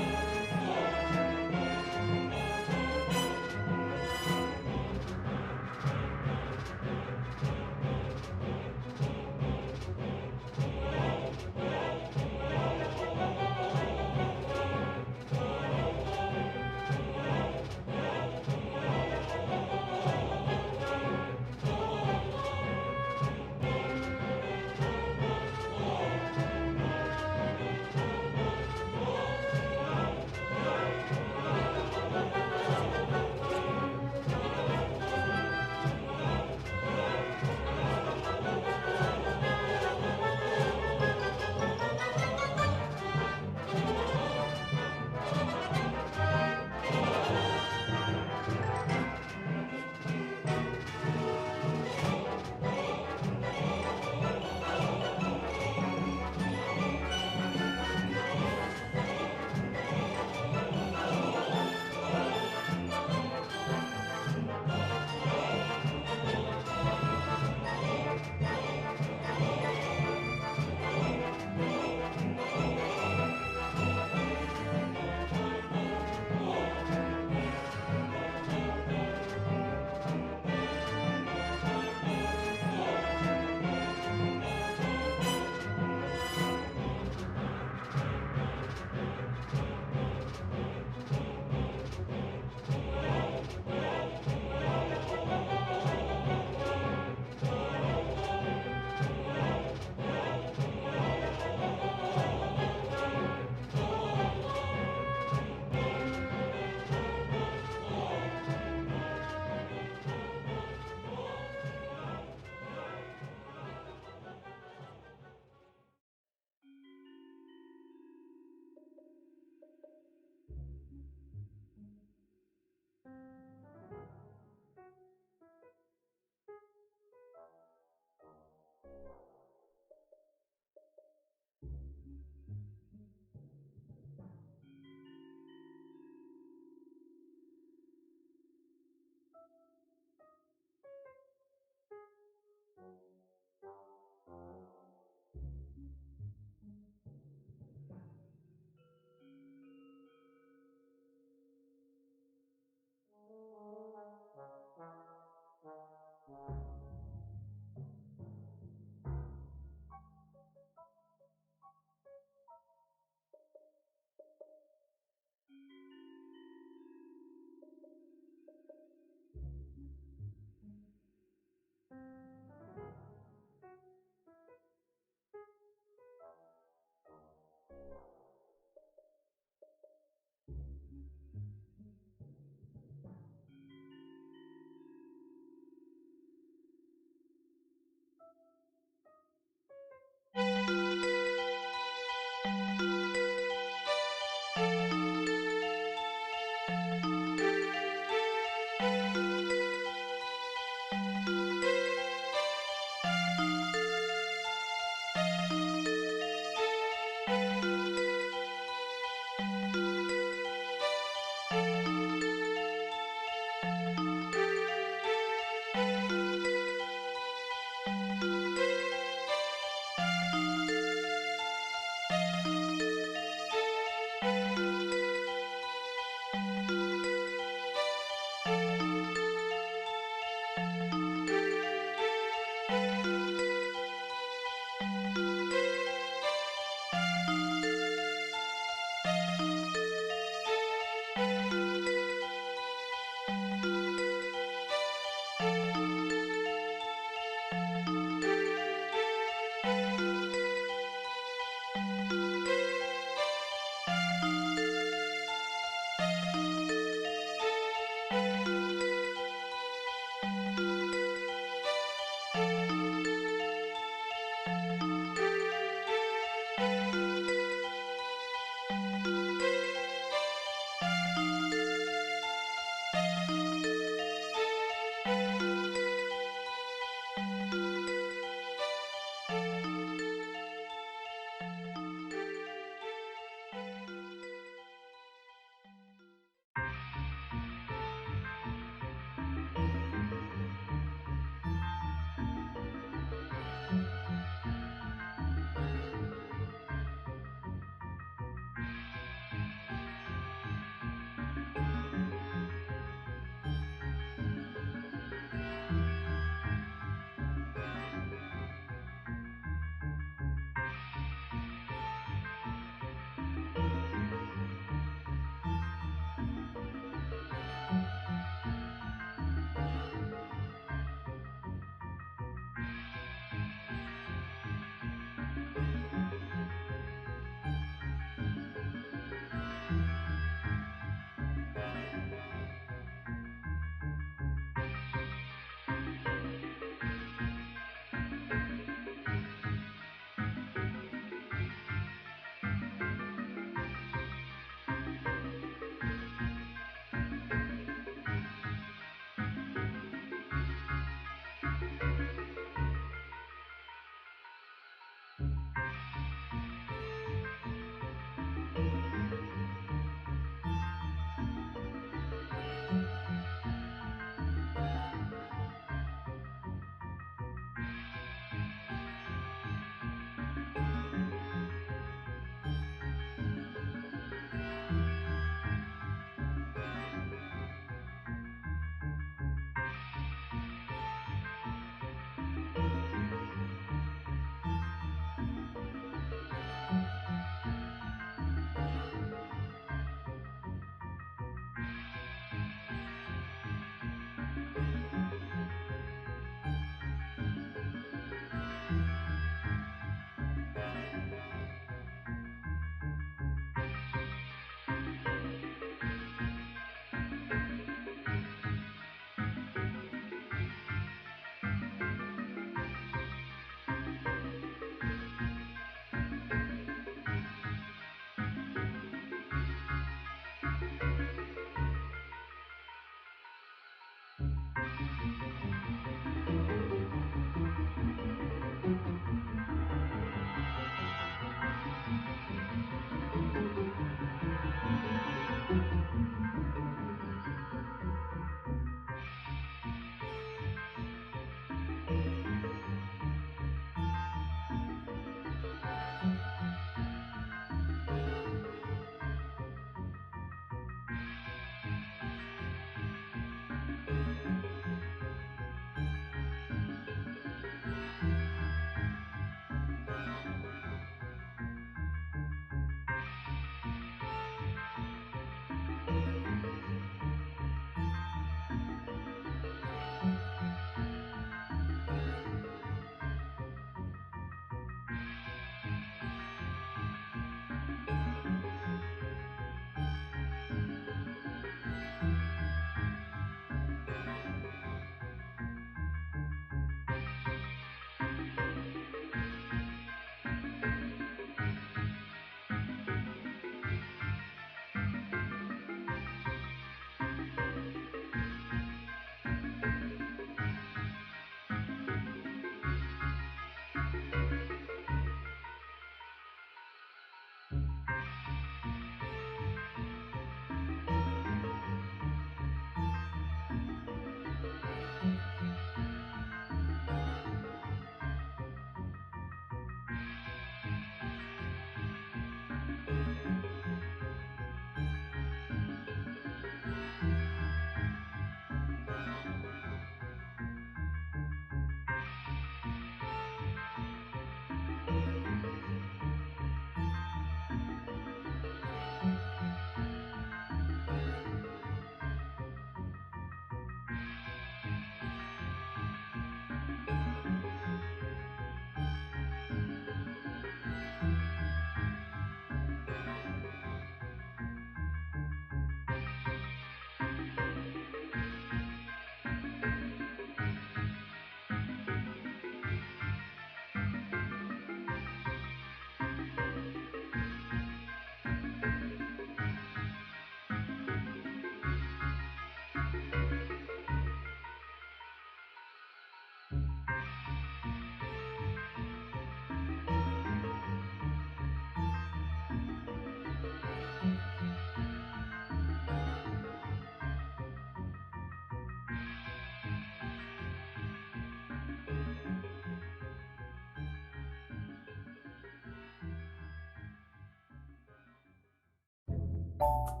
S3: Bye.